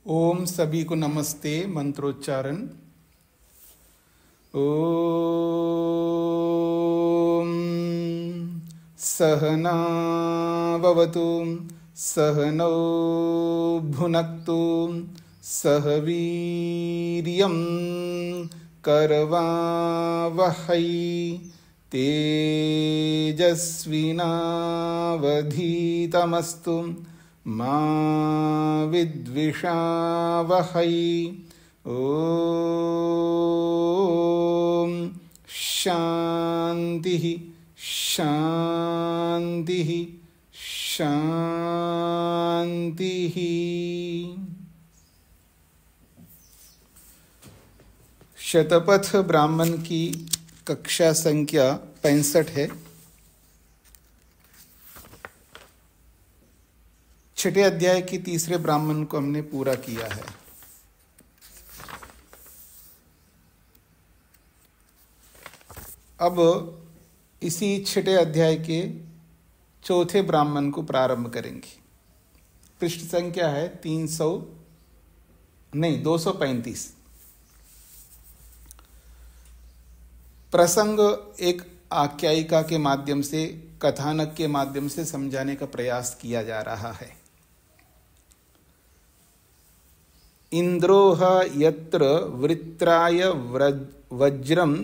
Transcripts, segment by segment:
ओम सभी को नमस्ते। मंत्रोच्चारण। ओम सहना भवतु सहनौ भुनक्तु सह वीर्यं करवावहै तेजस्विनावधीतमस्तु मा विद्विषावहै। ओम शांति शांति शांति। शतपथ ब्राह्मण की कक्षा संख्या 65 है। छठे अध्याय की तीसरे ब्राह्मण को हमने पूरा किया है। अब इसी छठे अध्याय के चौथे ब्राह्मण को प्रारंभ करेंगे। पृष्ठ संख्या है 235। प्रसंग एक आख्यायिका के माध्यम से, कथानक के माध्यम से समझाने का प्रयास किया जा रहा है। इंद्रोह यत्र वृत्राय वज्रम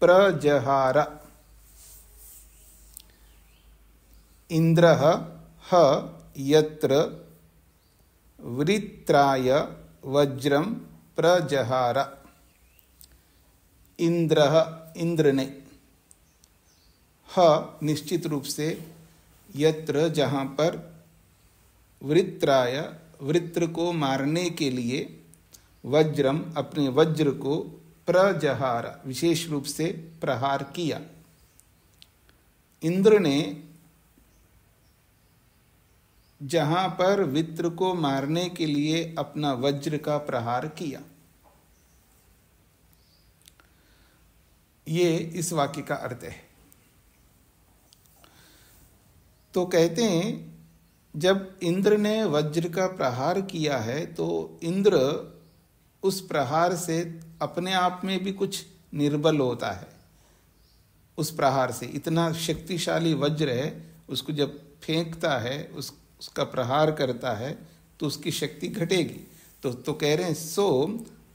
प्रजहार। इंद्रः ह यत्र वृत्राय वज्रम प्रजहार। इंद्रः इंद्र ने, ह निश्चित रूप से, यत्र जहाँ पर, वृत्राय वृत्र को मारने के लिए, वज्रम अपने वज्र को, प्रजहार विशेष रूप से प्रहार किया। इंद्र ने जहाँ पर वृत्र को मारने के लिए अपना वज्र का प्रहार किया। ये इस वाक्य का अर्थ है। तो कहते हैं जब इंद्र ने वज्र का प्रहार किया है तो इंद्र उस प्रहार से अपने आप में भी कुछ निर्बल होता है। उस प्रहार से, इतना शक्तिशाली वज्र है, उसको जब फेंकता है, उसका प्रहार करता है तो उसकी शक्ति घटेगी। तो कह रहे हैं सो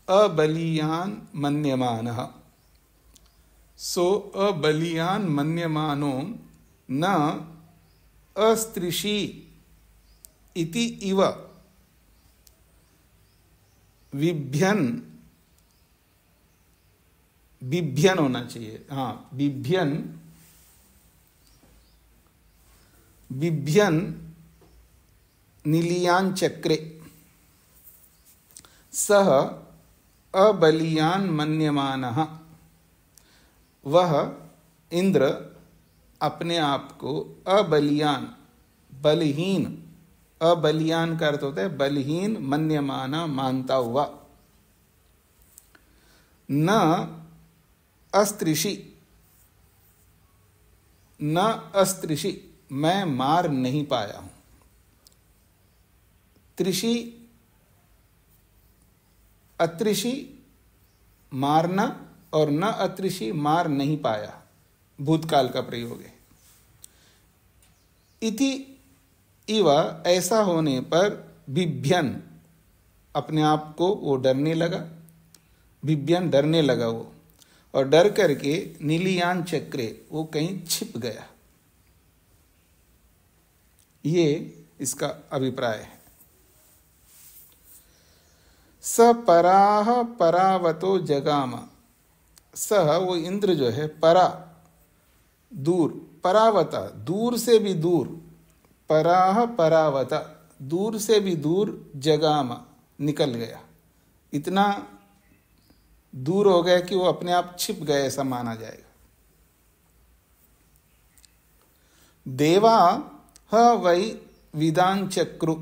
अबलियान मन्यमानः, सो अबलियान मन्यमानो न अस्त्रिषि इति इव बिभ्यन होना चाहिए। हाँ, बिभ्यन निलियान चक्रे सह अबलियान मन्यमानः। वह इंद्र अपने आप को अबलियान, बलहीन, अबलियान का अर्थ होता है बलहीन, मन्यमाना मानता हुआ, न अस्त्रिषि, न अस्त्रिषि मैं मार नहीं पाया हूं। त्रिषि, अत्रिषि मारना और न अत्रिषि मार नहीं पाया, भूतकाल का प्रयोग है। इति इव ऐसा होने पर बिभ्यन अपने आप को वो डरने लगा, बिभ्यन डरने लगा वो, और डर करके नीलियान चक्रे वो कहीं छिप गया। ये इसका अभिप्राय है। स पराह परावतो जगाम। सह वो इंद्र जो है, परा दूर, परावता दूर से भी दूर, पराह परावता दूर से भी दूर, जगाम निकल गया, इतना दूर हो गया कि वो अपने आप छिप गए, ऐसा माना जाएगा। देवा ह वै विदान चक्रु।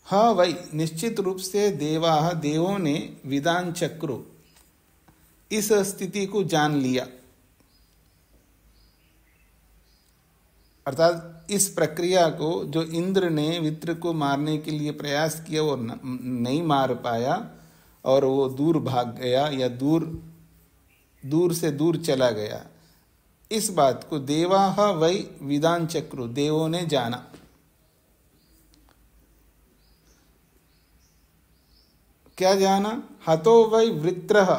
हाँ वही, निश्चित रूप से देवा, देवों ने, विदान चक्रु इस स्थिति को जान लिया। अर्थात इस प्रक्रिया को जो इंद्र ने वृत्र को मारने के लिए प्रयास किया वो नहीं मार पाया और वो दूर भाग गया या दूर से दूर चला गया, इस बात को देवाः वै विदां चक्रु, देवों ने जाना। क्या जाना? हतो वै वृत्रः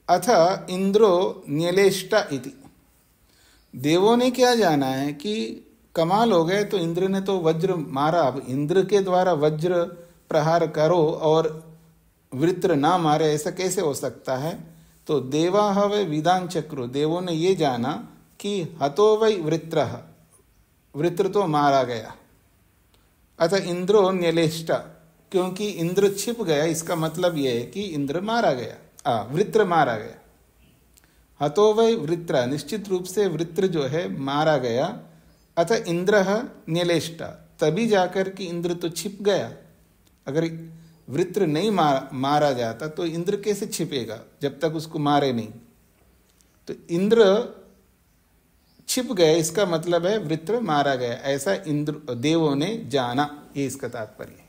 अथ इंद्रो न्यलेष्ट इति। देवों ने क्या जाना है कि कमाल हो गए, तो इंद्र ने तो वज्र मारा, अब इंद्र के द्वारा वज्र प्रहार करो और वृत्र ना मारे, ऐसा कैसे हो सकता है? तो देवाः वै विदां चक्रु, देवों ने ये जाना कि हतो वै वृत्रः, वृत्र तो मारा गया। अतः इंद्रो न्यलेष्ट, क्योंकि इंद्र छिप गया, इसका मतलब यह है कि इंद्र मारा गया, वृत्र मारा गया। हतो वै वृत्र, निश्चित रूप से वृत्र जो है मारा गया। अतः इंद्रः न्यलेष्ट, तभी जाकर कि इंद्र तो छिप गया। अगर वृत्र नहीं मारा जाता तो इंद्र कैसे छिपेगा जब तक उसको मारे नहीं? तो इंद्र छिप गया, इसका मतलब है वृत्र मारा गया, ऐसा इंद्र देवों ने जाना, ये इसका तात्पर्य है।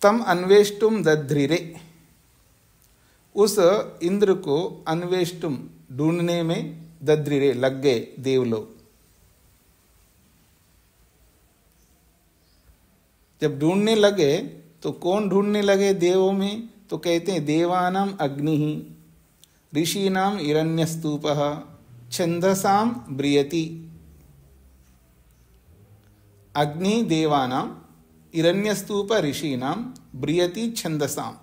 तम अन्वेष्टुम दध्रिरे, उस इंद्र को अन्वेष्टुम ढूंढने में दध्रिरे लग गए देवलोग। जब ढूंढने लगे तो कौन ढूंढने लगे देवों में? तो कहते हैं देवानाम अग्नि, ऋषीनाम हिरण्यस्तूपः, छंदसाम ब्रियति। अग्नि देवानाम, हिरण्यस्तूप ऋषीनाम, ब्रियति छंदसाम।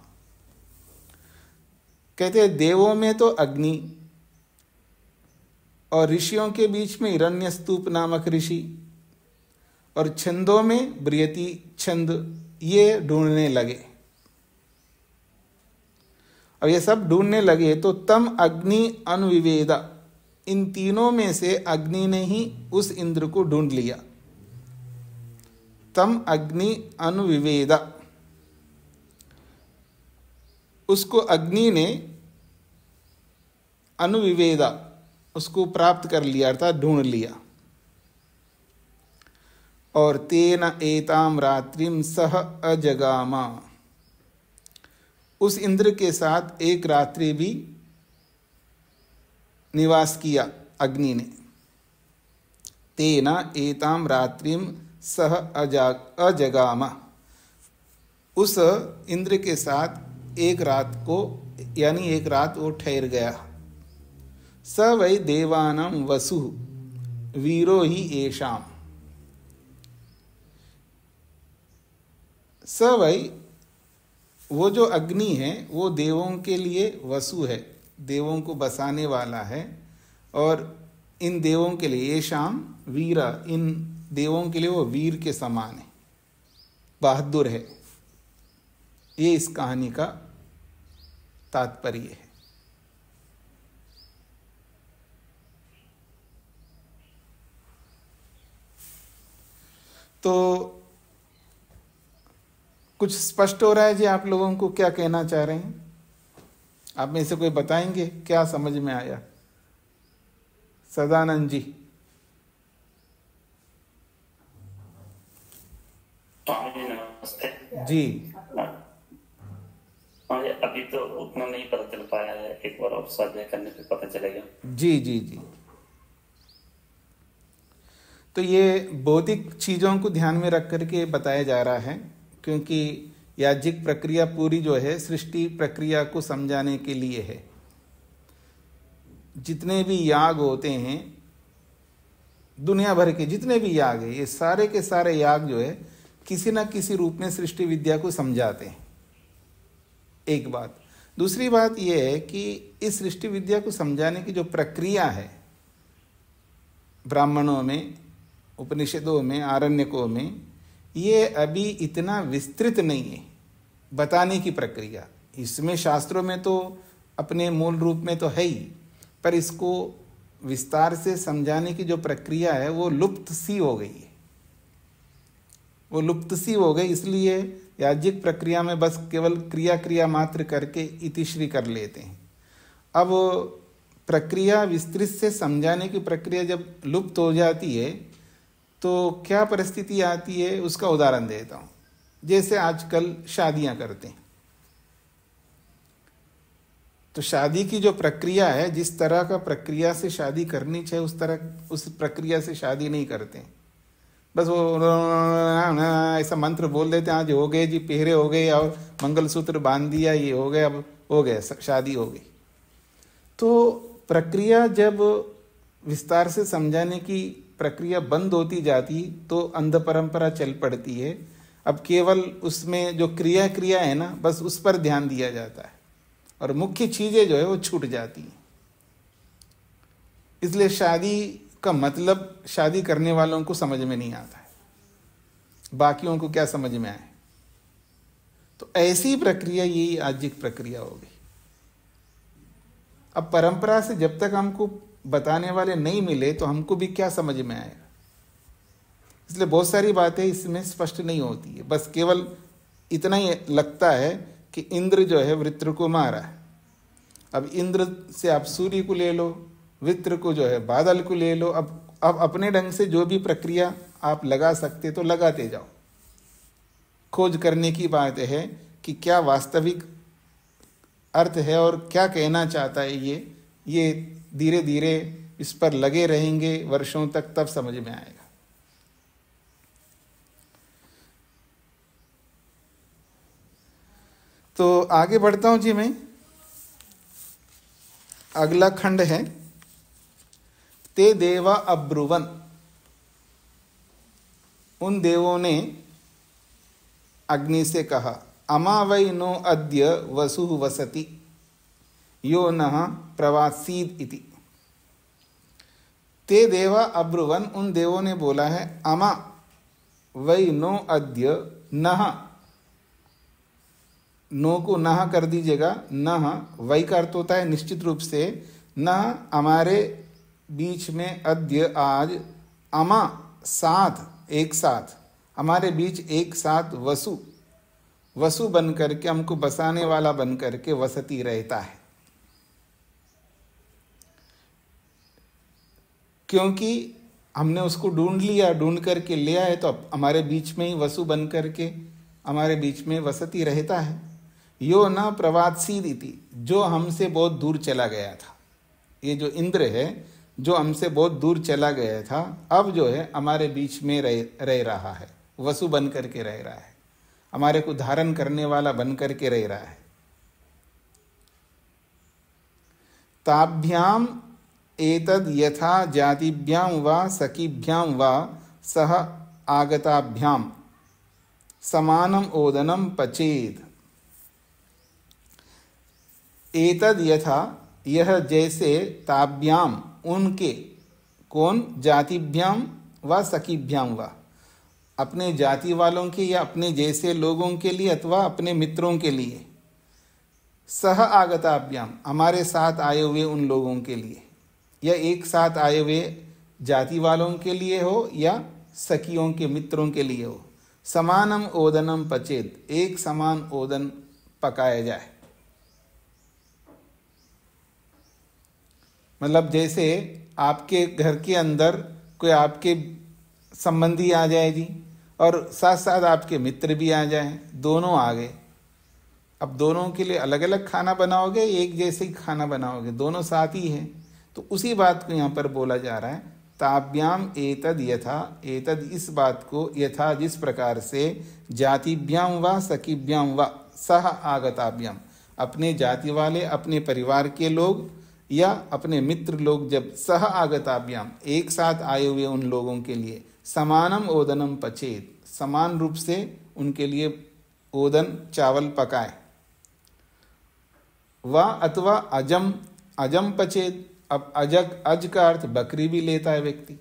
कहते हैं देवों में तो अग्नि और ऋषियों के बीच में हिरण्यस्तूप नामक ऋषि, और छंदों में ब्रियति छंद, ये ढूंढने लगे। अब ये सब ढूंढने लगे तो तम अग्नि अनुविवेद, इन तीनों में से अग्नि ने ही उस इंद्र को ढूंढ लिया। तम अग्नि अनुविवेद, उसको अग्नि ने अनुविवेद, उसको प्राप्त कर लिया, अर्थात ढूंढ लिया। और तेन एताम रात्रिम सह अजगामा, उस इंद्र के साथ एक रात्रि भी निवास किया अग्नि ने। तेन एताम रात्रिम सह अजगामा, उस इंद्र के साथ एक रात को, यानी एक रात वो ठहर गया। स वै देवानां वसु वीरो ही येषाम्, स वै, वो जो अग्नि है वो देवों के लिए वसु है, देवों को बसाने वाला है। और इन देवों के लिए येषाम् वीरा, इन देवों के लिए वो वीर के समान है, बहादुर है। ये इस कहानी का तात्पर्य है। तो कुछ स्पष्ट हो रहा है जी? आप लोगों को क्या कहना चाह रहे हैं? आप में से कोई बताएंगे क्या समझ में आया? सदानंद जी। नमस्ते जी। अभी तो उतना नहीं पता चल पाया है, एक बार और स्वाध्याय करने पे पता चलेगा। जी जी जी। तो ये बौद्धिक चीजों को ध्यान में रख करके बताया जा रहा है, क्योंकि याज्ञिक प्रक्रिया पूरी जो है सृष्टि प्रक्रिया को समझाने के लिए है। जितने भी याग होते हैं, दुनिया भर के जितने भी याग है, ये सारे के सारे याग जो है किसी न किसी रूप में सृष्टि विद्या को समझाते हैं। एक बात। दूसरी बात यह है कि इस सृष्टि विद्या को समझाने की जो प्रक्रिया है, ब्राह्मणों में, उपनिषदों में, आरण्यकों में, ये अभी इतना विस्तृत नहीं है बताने की प्रक्रिया। इसमें शास्त्रों में तो अपने मूल रूप में तो है ही, पर इसको विस्तार से समझाने की जो प्रक्रिया है वो लुप्त सी हो गई है, वो लुप्त सी हो गई। इसलिए याज्ञिक प्रक्रिया में बस केवल क्रिया क्रिया मात्र करके इतिश्री कर लेते हैं। अब प्रक्रिया विस्तृत से समझाने की प्रक्रिया जब लुप्त हो जाती है तो क्या परिस्थिति आती है उसका उदाहरण देता हूँ। जैसे आजकल शादियां करते हैं, तो शादी की जो प्रक्रिया है, जिस तरह का प्रक्रिया से शादी करनी चाहिए उस प्रक्रिया से शादी नहीं करते। बस वो ऐसा मंत्र बोल देते हैं, आज हो गए जी, पेहरे हो गए और मंगलसूत्र बांध दिया, ये हो गया, अब हो गया, शादी हो गई। तो प्रक्रिया जब विस्तार से समझाने की प्रक्रिया बंद होती जाती तो अंध परंपरा चल पड़ती है। अब केवल उसमें जो क्रिया है ना, बस उस पर ध्यान दिया जाता है और मुख्य चीजें जो है वो छूट जाती हैं। इसलिए शादी का मतलब शादी करने वालों को समझ में नहीं आता है, बाकियों को क्या समझ में आए। तो ऐसी प्रक्रिया यही आजिक प्रक्रिया हो गई। अब परंपरा से जब तक हमको बताने वाले नहीं मिले तो हमको भी क्या समझ में आएगा। इसलिए बहुत सारी बातें इसमें स्पष्ट नहीं होती है। बस केवल इतना ही लगता है कि इंद्र जो है वृत्र को मारा है। अब इंद्र से आप सूर्य को ले लो, वृत्र को जो है बादल को ले लो। अब अपने ढंग से जो भी प्रक्रिया आप लगा सकते तो लगाते जाओ। खोज करने की बात है कि क्या वास्तविक अर्थ है और क्या कहना चाहता है ये धीरे धीरे इस पर लगे रहेंगे वर्षों तक, तब समझ में आएगा। तो आगे बढ़ता हूं जी मैं। अगला खंड है ते देवा अब्रुवन। उन देवों ने अग्नि से कहा, अमा वै नो अद्य वसु वसति यो नः प्रवासीद इति। ते देवा अब्रुवन, उन देवों ने बोला है, अमा वै नो अद्य, नः, नो को नः कर दीजिएगा। नः वै का अर्थ होता है निश्चित रूप से, नः हमारे बीच में, अद्य आज, अमा साथ, एक साथ, हमारे बीच एक साथ, वसु बन करके, हमको बसाने वाला बन करके वसती रहता है। क्योंकि हमने उसको ढूंढ लिया, ढूंढ करके ले आए, तो अब हमारे बीच में ही वसु बन करके हमारे बीच में वसती रहता है। यो न प्रवासीद इति, जो हमसे बहुत दूर चला गया था। ये जो इंद्र है जो हमसे बहुत दूर चला गया था, अब जो है हमारे बीच में रह रहा है, वसु बन करके रह रहा है, हमारे को धारण करने वाला बन करके रह रहा है। ताभ्याम एतद यथा जातिभ्याम वा सखीभ्याम वा सह आगताभ्याम समानम ओदनम पचेद। एतद यथा, यह जैसे, ताभ्याम, उनके, कौन, जातिभ्याम व सखीभ्याम व, अपने जाति वालों के या अपने जैसे लोगों के लिए अथवा अपने मित्रों के लिए, सह आगताभ्याम, हमारे साथ आए हुए उन लोगों के लिए, या एक साथ आए हुए जाति वालों के लिए हो या सखियों के मित्रों के लिए हो, समानम ओदनम पचेत, एक समान ओदन पकाया जाए। मतलब जैसे आपके घर के अंदर कोई आपके संबंधी आ जाए जी, और साथ साथ आपके मित्र भी आ जाए, दोनों आ गए। अब दोनों के लिए अलग अलग खाना बनाओगे, एक जैसे ही खाना बनाओगे, दोनों साथ ही हैं। तो उसी बात को यहाँ पर बोला जा रहा है, ताभ्याम एतद यथा, एतद इस बात को, यथा जिस प्रकार से, जातिभ्याम व सखीभ्याम व सह आगताभ्याम, अपने जाति वाले, अपने परिवार के लोग या अपने मित्र लोग जब सह आगताभ्याम, एक साथ आए हुए उन लोगों के लिए, समानम ओदनम पचेत, समान रूप से उनके लिए ओदन, चावल पकाए। व अथवा अजम, अजम पचेत। अब अज का अर्थ बकरी भी लेता है व्यक्ति,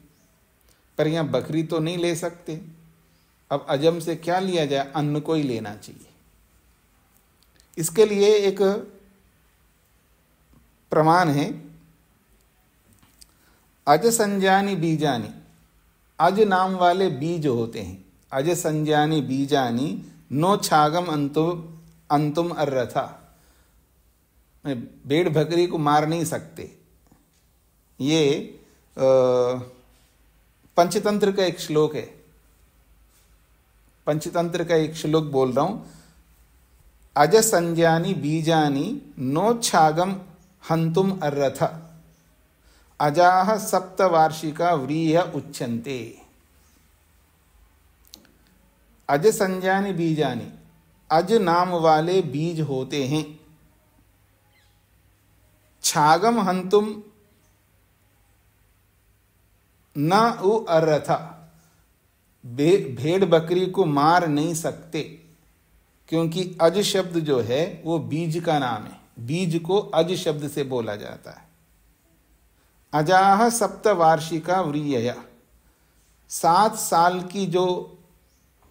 पर यहाँ बकरी तो नहीं ले सकते। अब अजम से क्या लिया जाए, अन्न को ही लेना चाहिए। इसके लिए एक प्रमाण है, अज संजानी बीजानी, अज नाम वाले बीज होते हैं, अज संजानी बीजानी नो छागम अंतुम अर्रथा। भेड़ बकरी को मार नहीं सकते। ये पंचतंत्र का एक श्लोक है, पंचतंत्र का एक श्लोक बोल रहा हूं। अज संज्ञानी बीजानी नोच्छागम हंतुम अर्रथ अजाह सप्तवार्षिका व्रीह उच्यन्ते। अज संज्ञानी बीजानी, अज नाम वाले बीज होते हैं। छागम हंतुम न उ अर्रथा, भेड़ बकरी को मार नहीं सकते, क्योंकि अज शब्द जो है वो बीज का नाम है। बीज को अज शब्द से बोला जाता है। अजाह सप्तवार्षिका व्रीयया, 7 साल की जो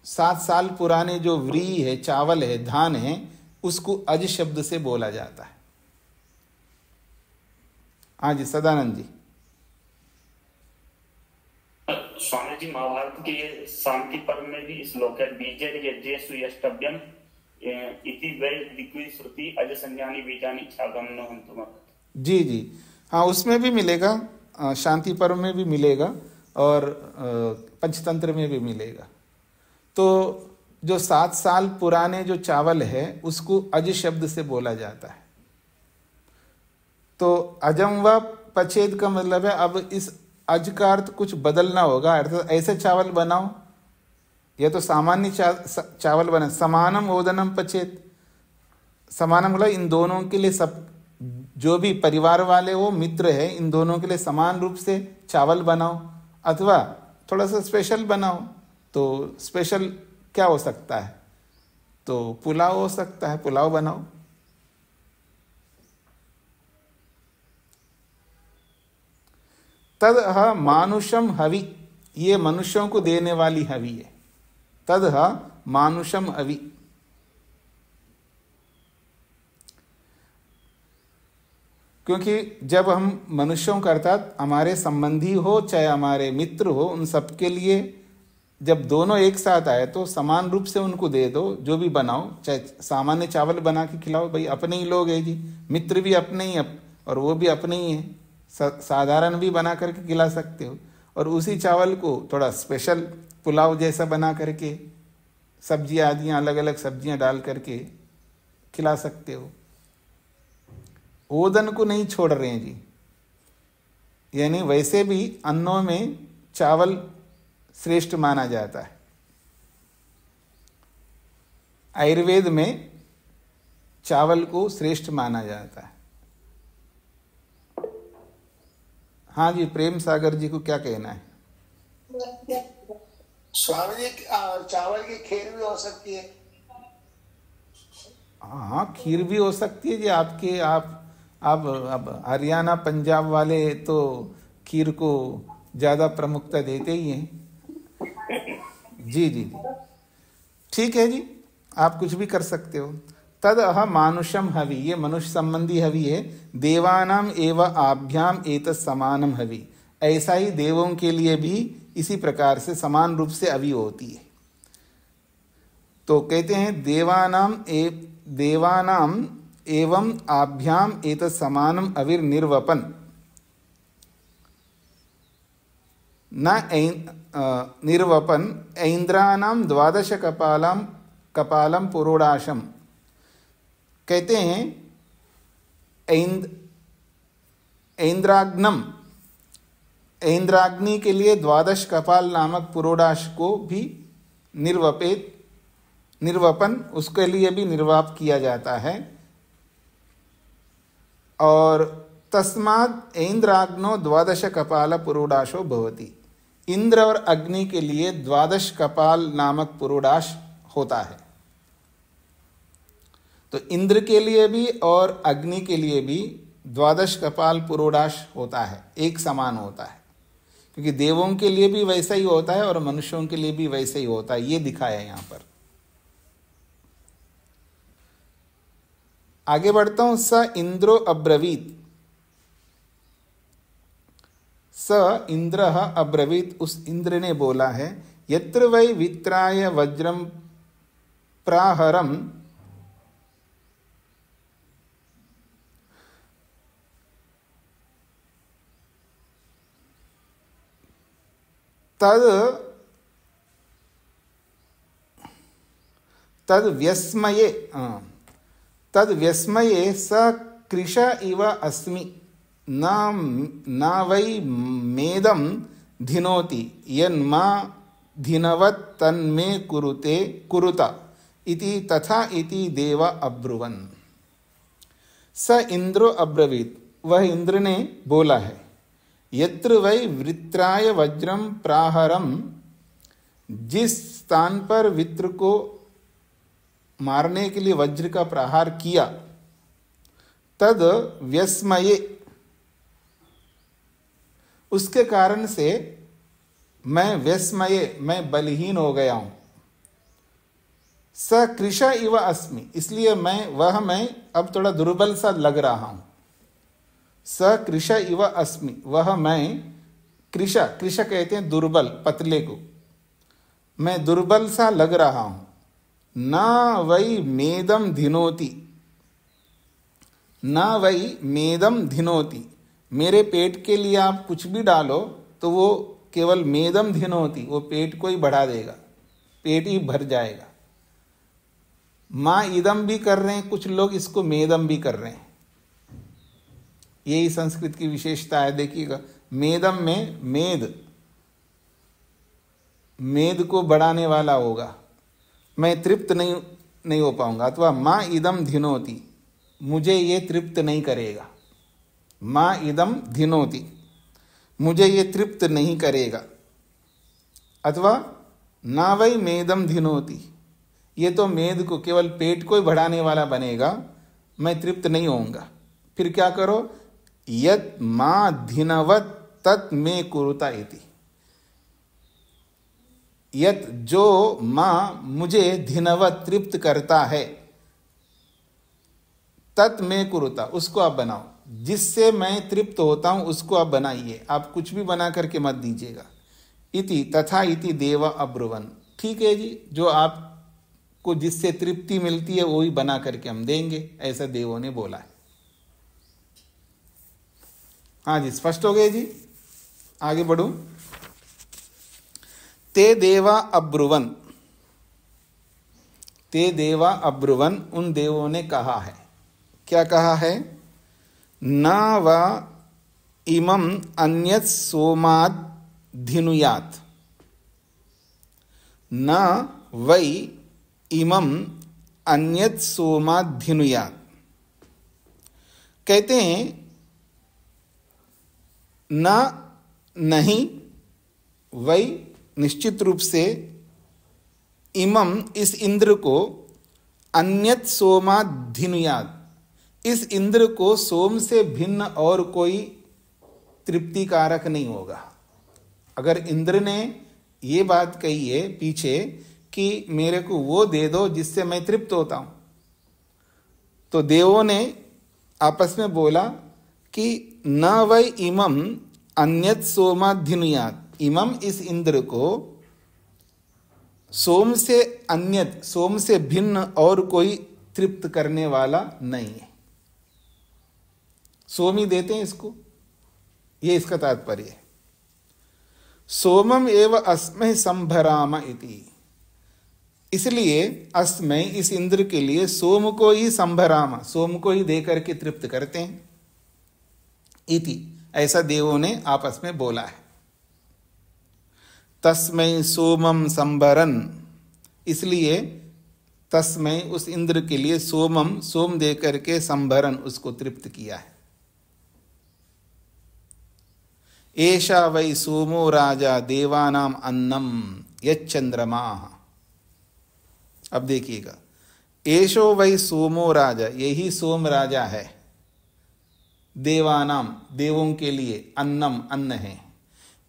7 साल पुराने जो व्री है, चावल है, धान है, उसको अज शब्द से बोला जाता है। हाँ जी सदानंद जी। स्वामी जी, महाभारत के ये शांति पर्व में भी श्लोक है, बीजे यज्ञेषु यष्टव्यम इति वै दिक्वी श्रुति अज संज्ञानी बीजानी छागम न हंतुम। जी जी, हाँ उसमें भी मिलेगा, शांति पर्व में भी मिलेगा और पंचतंत्र में भी मिलेगा। तो जो 7 साल पुराने जो चावल है उसको अज शब्द से बोला जाता है। तो अजम व पचेद का मतलब है अब इस अज का अर्थ कुछ बदलना होगा, अर्थात ऐसे चावल बनाओ, या तो सामान्य चावल बना। समानम ओदनम पचेत, समानम मतलब इन दोनों के लिए, सब जो भी परिवार वाले हो, मित्र है, इन दोनों के लिए समान रूप से चावल बनाओ, अथवा थोड़ा सा स्पेशल बनाओ। तो स्पेशल क्या हो सकता है? तो पुलाव हो सकता है, पुलाव बनाओ। तद मानुषम हवि, ये मनुष्यों को देने वाली हवि है। तद मानुषम हवि, क्योंकि जब हम मनुष्यों का अर्थात हमारे संबंधी हो चाहे हमारे मित्र हो, उन सबके लिए जब दोनों एक साथ आए तो समान रूप से उनको दे दो। जो भी बनाओ, चाहे सामान्य चावल बना के खिलाओ, भाई अपने ही लोग हैं जी, मित्र भी अपने ही और वो भी अपने ही हैं, साधारण भी बना करके खिला सकते हो। और उसी चावल को थोड़ा स्पेशल पुलाव जैसा बना करके सब्जियां आदियाँ, अलग अलग सब्जियां डाल करके खिला सकते हो। ओदन को नहीं छोड़ रहे हैं जी, यानी वैसे भी अन्नों में चावल श्रेष्ठ माना जाता है। आयुर्वेद में चावल को श्रेष्ठ माना जाता है। हाँ जी, प्रेम सागर जी को क्या कहना है? स्वामी जी, चावल की खीर भी हो सकती है? हाँ, खीर भी हो सकती है जी। आपके आप अब हरियाणा पंजाब वाले तो खीर को ज्यादा प्रमुखता देते ही हैं। जी जी, ठीक है जी, आप कुछ भी कर सकते हो। तद मानुषम हवि, ये मनुष्य संबंधी हवि है। देवानाम एव आभ्याम एतत् समानम हवि, ऐसा ही देवों के लिए भी इसी प्रकार से समान रूप से हवि होती है। तो कहते हैं देवानाम एवं आभ्याम एतत् समानम अविर निर्वपन न निर्वपन ऐन्द्रानाम 12 कपालम पुरोडाशम। कहते हैं ऐन्द्राग्नम, ऐन्द्राग्नि के लिए 12 कपाल नामक पुरोडाश को भी निर्वपन, उसके लिए भी निर्वाप किया जाता है। और तस्मात् ऐन्द्राग्नो 12 कपाल पुरोडाशो भवति, इंद्र और अग्नि के लिए 12 कपाल नामक पुरोडाश होता है। तो इंद्र के लिए भी और अग्नि के लिए भी 12 कपाल पुरोडाश होता है, एक समान होता है, क्योंकि देवों के लिए भी वैसा ही होता है और मनुष्यों के लिए भी वैसा ही होता है। ये दिखाया है यहां पर। आगे बढ़ता हूं। स इंद्रो अब्रवीत, स इंद्र अब्रवीत, उस इंद्र ने बोला है, यत्र वै वित्राय वज्रम प्राहरम तद व्यस्मये स कृश इव अस्मि न वै मेदं धिनोति यन्मा धिनवत् तन्मे कुरुत इति तथा इति देव अब्रुवन्। स इंद्रो अब्रवीत, वह इंद्र ने बोला है, यत्र वै वृत्राय वज्रम प्राहरम, जिस स्थान पर वृत्र को मारने के लिए वज्र का प्रहार किया, तद व्यस्मये, उसके कारण से मैं व्यस्मये, मैं बलहीन हो गया हूं। स कृश इव अस्मि, इसलिए मैं अब थोड़ा दुर्बल सा लग रहा हूं। स कृश इव अस्मि, वह मैं, कृश कहते हैं दुर्बल, पतले को, मैं दुर्बल सा लग रहा हूं। न वै मेदम धिनोति, न वै मेदम धिनोति, मेरे पेट के लिए आप कुछ भी डालो तो वो केवल मेदम धिनोति, वो पेट को ही बढ़ा देगा, पेट ही भर जाएगा। माँ इदम भी कर रहे हैं कुछ लोग, इसको मेदम भी कर रहे हैं। यही संस्कृत की विशेषता है। देखिएगा, मेदम में मेद को बढ़ाने वाला होगा, मैं तृप्त नहीं हो पाऊंगा। अथवा माँ इदम धिनोति, मुझे ये तृप्त नहीं करेगा। माँ इदम धिनोति, मुझे ये तृप्त नहीं करेगा। अथवा ना वै मेदम धिनोति, ये तो मेद को, केवल पेट को ही बढ़ाने वाला बनेगा, मैं तृप्त नहीं होऊंगा। फिर क्या करो, यत् माँ धिनवत् तत् मे कुरुता इति, यत् जो माँ मुझे धिनवत् तृप्त करता है, तत् मे कुरुता, उसको आप बनाओ, जिससे मैं तृप्त होता हूं उसको आप बनाइए, आप कुछ भी बना करके मत दीजिएगा। इति तथा इति देव अब्रुवन, ठीक है जी, जो आपको जिससे तृप्ति मिलती है वो ही बना करके हम देंगे, ऐसा देवों ने बोला है। हाँ जी, स्पष्ट हो गए जी, आगे बढ़ूं। ते देवा अब्रुवन, ते देवा अब्रुवन, उन देवों ने कहा है, क्या कहा है, न व इमं अन्यत् सोमात् धिनुयात्, न वै इमं अन्यत् सोमात् धिनुयात्। कहते हैं न, नहीं, वै निश्चित रूप से, इमम इस इंद्र को, अन्यत सोमात् धिनुयात्, इस इंद्र को सोम से भिन्न और कोई तृप्ति कारक नहीं होगा। अगर इंद्र ने ये बात कही है पीछे कि मेरे को वो दे दो जिससे मैं तृप्त होता हूं, तो देवों ने आपस में बोला कि न वै इमम अन्यत सोमात् धिनुयात्, इमम इस इंद्र को सोम से अन्यत, सोम से भिन्न और कोई तृप्त करने वाला नहीं है। सोम ही देते हैं इसको, ये इसका तात्पर्य है। सोमम एव अस्मै संभराम इति, इसलिए अस्मै इस इंद्र के लिए सोम को ही संभराम, सोम को ही देकर के तृप्त करते हैं। इति, ऐसा देवों ने आपस में बोला है। तस्मै सोमम संभरन, इसलिए तस्मै उस इंद्र के लिए सोमम, सोम दे करके संभरन, उसको तृप्त किया है। एषा वै सोमो राजा देवानाम अन्नम यच्चंद्रमा। अब देखिएगा, एषो वै सोमो राजा, यही सोम राजा है, देवानाम, देवों के लिए, अन्नम, अन्न है,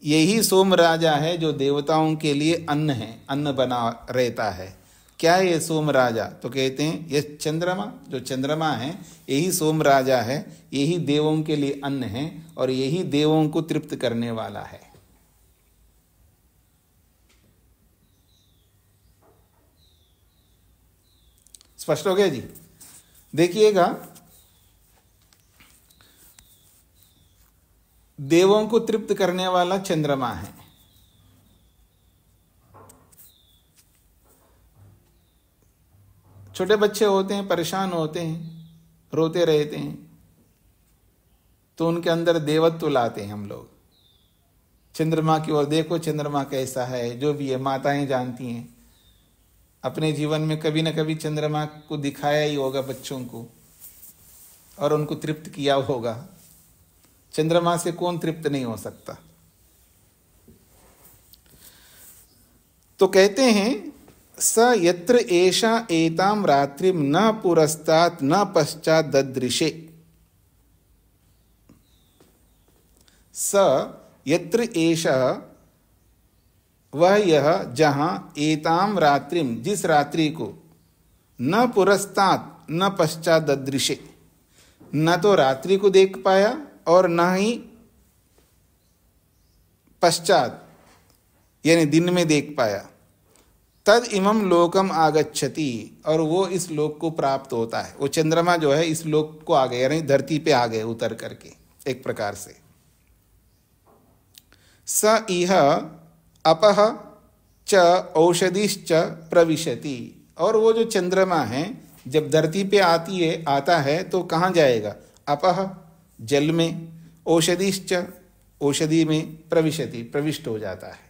यही सोम राजा है जो देवताओं के लिए अन्न है, अन्न बना रहता है। क्या है ये सोम राजा, तो कहते हैं ये चंद्रमा, जो चंद्रमा है यही सोम राजा है, यही देवों के लिए अन्न है और यही देवों को तृप्त करने वाला है। स्पष्ट हो गया जी। देखिएगा, देवों को तृप्त करने वाला चंद्रमा है, छोटे बच्चे होते हैं, परेशान होते हैं, रोते रहते हैं, तो उनके अंदर देवत्व लाते हैं हम लोग। चंद्रमा की ओर देखो, चंद्रमा कैसा है, जो भी है माताएं जानती हैं। अपने जीवन में कभी न कभी चंद्रमा को दिखाया ही होगा बच्चों को और उनको तृप्त किया होगा। चंद्रमा से कौन तृप्त नहीं हो सकता। तो कहते हैं स यत्र एषा एताम रात्रिम न पुरस्तात् न पश्चात् ददृशे। स यत्र एषा, वह यह जहां, एताम रात्रिम जिस रात्रि को, न पुरस्तात् न पश्चात् ददृशे, न तो रात्रि को देख पाया और न ही पश्चात यानी दिन में देख पाया। तद इमम लोकम आगच्छति, और वो इस लोक को प्राप्त होता है। वो चंद्रमा जो है इस लोक को आ गए, यानी धरती पे आ गए उतर करके एक प्रकार से। स इह अपह च औषधिश्च प्रविशति, और वो जो चंद्रमा है जब धरती पे आता है तो कहाँ जाएगा? अपह जल में, औषधिश्च औषधि में, प्रविशति प्रविष्ट हो जाता है।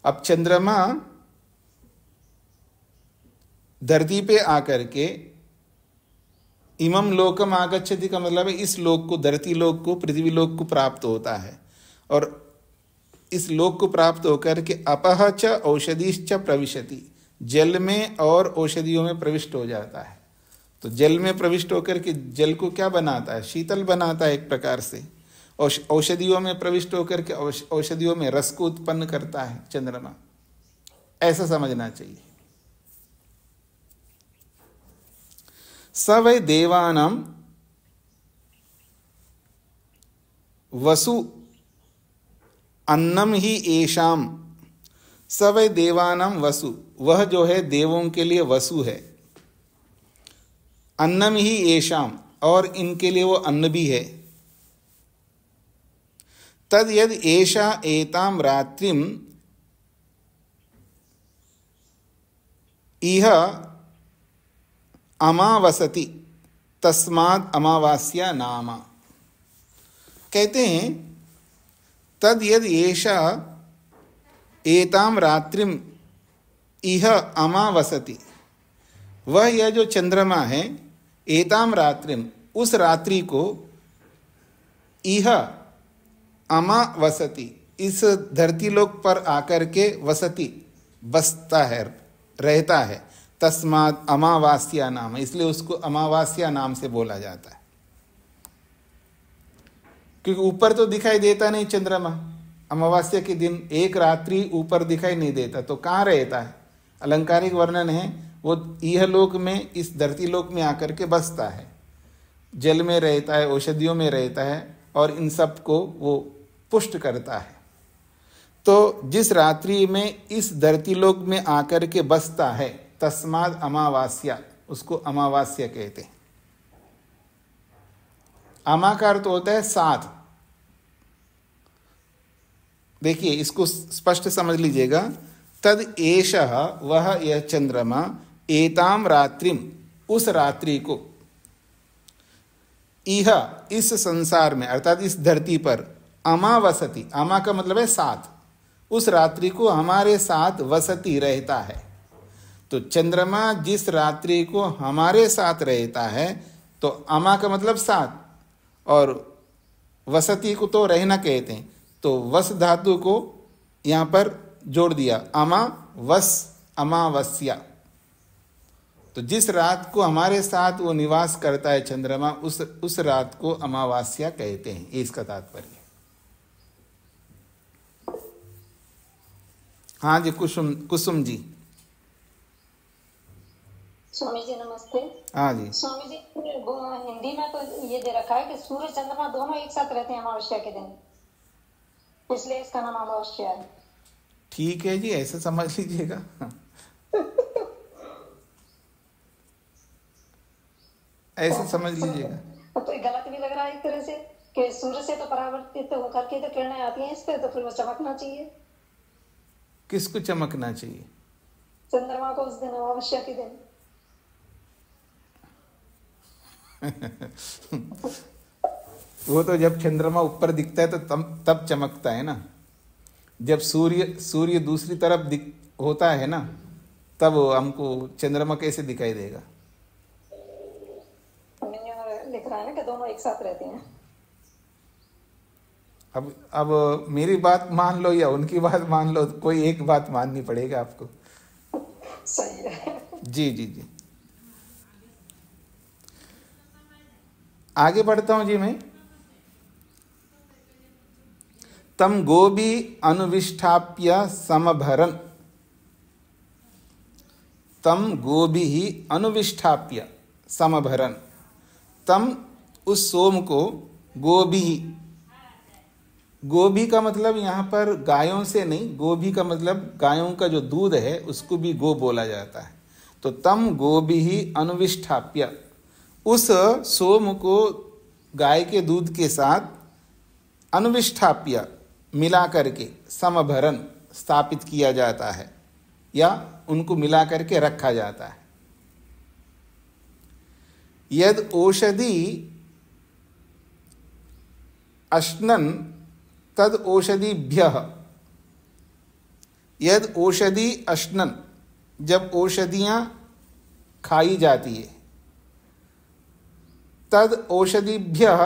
अब चंद्रमा धरती पे आकर के इमम लोकम आगच्छति का मतलब है इस लोक को, धरती लोक को, पृथ्वी लोक को प्राप्त होता है। और इस लोक को प्राप्त होकर के अपह च औषधिश्च प्रविशति, जल में और औषधियों में प्रविष्ट हो जाता है। तो जल में प्रविष्ट होकर के जल को क्या बनाता है? शीतल बनाता है एक प्रकार से। औषधियों में प्रविष्ट होकर के औषधियों में रस को उत्पन्न करता है चंद्रमा, ऐसा समझना चाहिए। स वै देवानां वसु अन्नम ही एषाम, स वै देवानां वसु, वह जो है देवों के लिए वसु है। अन्नम ही एषाम, और इनके लिए वो अन्न भी है। तद यद एषा एताम रात्रिम इह अमावसति तस्माद अमावास्या नामा। कहते हैं तद यद एषा एताम रात्रिम इह अमावसति, वह यह जो चंद्रमा है, एताम रात्रिम उस रात्रि को, इह अमावसति इस धरती लोक पर आकर के, वसति बसता है, रहता है, तस्मात् अमावास्या नाम, इसलिए उसको अमावास्या नाम से बोला जाता है। क्योंकि ऊपर तो दिखाई देता नहीं चंद्रमा, अमावास्या के दिन एक रात्रि ऊपर दिखाई नहीं देता, तो कहाँ रहता है? अलंकारिक वर्णन है वो यह लोक में, इस धरती लोक में आकर के बसता है, जल में रहता है, औषधियों में रहता है, और इन सब को वो पुष्ट करता है। तो जिस रात्रि में इस धरती लोक में आकर के बसता है, तस्माद अमावास्या, उसको अमावास्या कहते हैं। अमा का अर्थ होता है साथ। देखिए इसको स्पष्ट समझ लीजिएगा। तद एषः, वह यह चंद्रमा, एताम रात्रिम उस रात्रि को, इह इस संसार में अर्थात इस धरती पर, अमावसति, अमा का मतलब है साथ, उस रात्रि को हमारे साथ वसति रहता है। तो चंद्रमा जिस रात्रि को हमारे साथ रहता है, तो अमा का मतलब साथ, और वसति को तो रहना कहते हैं, तो वस धातु को यहाँ पर जोड़ दिया, अमा वस अमावस्या। तो जिस रात को हमारे साथ वो निवास करता है चंद्रमा, उस रात को अमावास्या कहते हैं, ये इसका तात्पर्य। हाँ जी, कुसुम जी। स्वामी जी नमस्ते। हाँ जी स्वामी जी, हिंदी में तो ये दे रखा है कि सूर्य चंद्रमा दोनों एक साथ रहते हैं अमावस्या के दिन, इसलिए इसका नाम अमावस्या है। ठीक है जी, ऐसा समझ लीजिएगा। ऐसे समझ लीजिएगा। तो गलत भी लग रहा है एक तरह से कि सूर्य से तो परावर्तित होकर के तो किरणें आती हैं इस पे, तो फिर वो चमकना चाहिए। किसको चमकना चाहिए? चंद्रमा को उस दिन, अमावस्या के दिन। वो तो जब चंद्रमा ऊपर दिखता है तो तब चमकता है ना। जब सूर्य दूसरी तरफ होता है ना, तब हमको चंद्रमा कैसे दिखाई देगा? लिख रहा है ना कि दोनों एक साथ रहते हैं। अब मेरी बात मान लो या उनकी बात मान लो, कोई एक बात माननी पड़ेगा आपको। सही है। जी जी जी, आगे बढ़ता हूं जी मैं। तम गोभी अनुविष्ठाप्य समभरन, तम गोभी ही अनुविष्ठाप्य समभरन, तम उस सोम को गोभी, गोभी का मतलब यहाँ पर गायों से नहीं, गोभी का मतलब गायों का जो दूध है उसको भी गो बोला जाता है। तो तम गोभी ही अनुविष्ठाप्य, उस सोम को गाय के दूध के साथ अनुविष्ठाप्य मिला करके समभरन स्थापित किया जाता है या उनको मिला करके रखा जाता है। यद औषधि अश्नन तद औषधिभ्यः, यद औषधि अश्नन, जब औषधियां खाई जाती है, तद औषधिभ्यः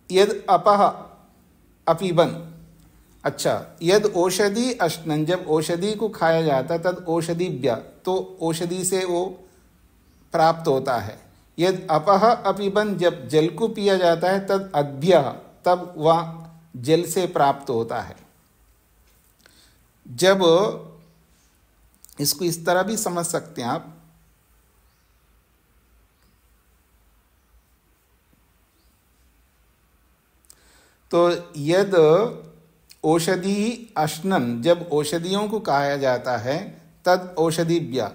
यद अपह अपिबन। अच्छा, यद औषधि अश्नन, जब औषधि को खाया जाता है, तद औषधिभ्य, तो औषधि से वो प्राप्त होता है। यद अपह अपिबन, जब जल को पिया जाता है, तद अद्भ्य, तब वह जल से प्राप्त होता है। जब इसको इस तरह भी समझ सकते हैं आप, तो यद औषधि अश्नन, जब औषधियों को खाया जाता है, तद औषधिभ्य,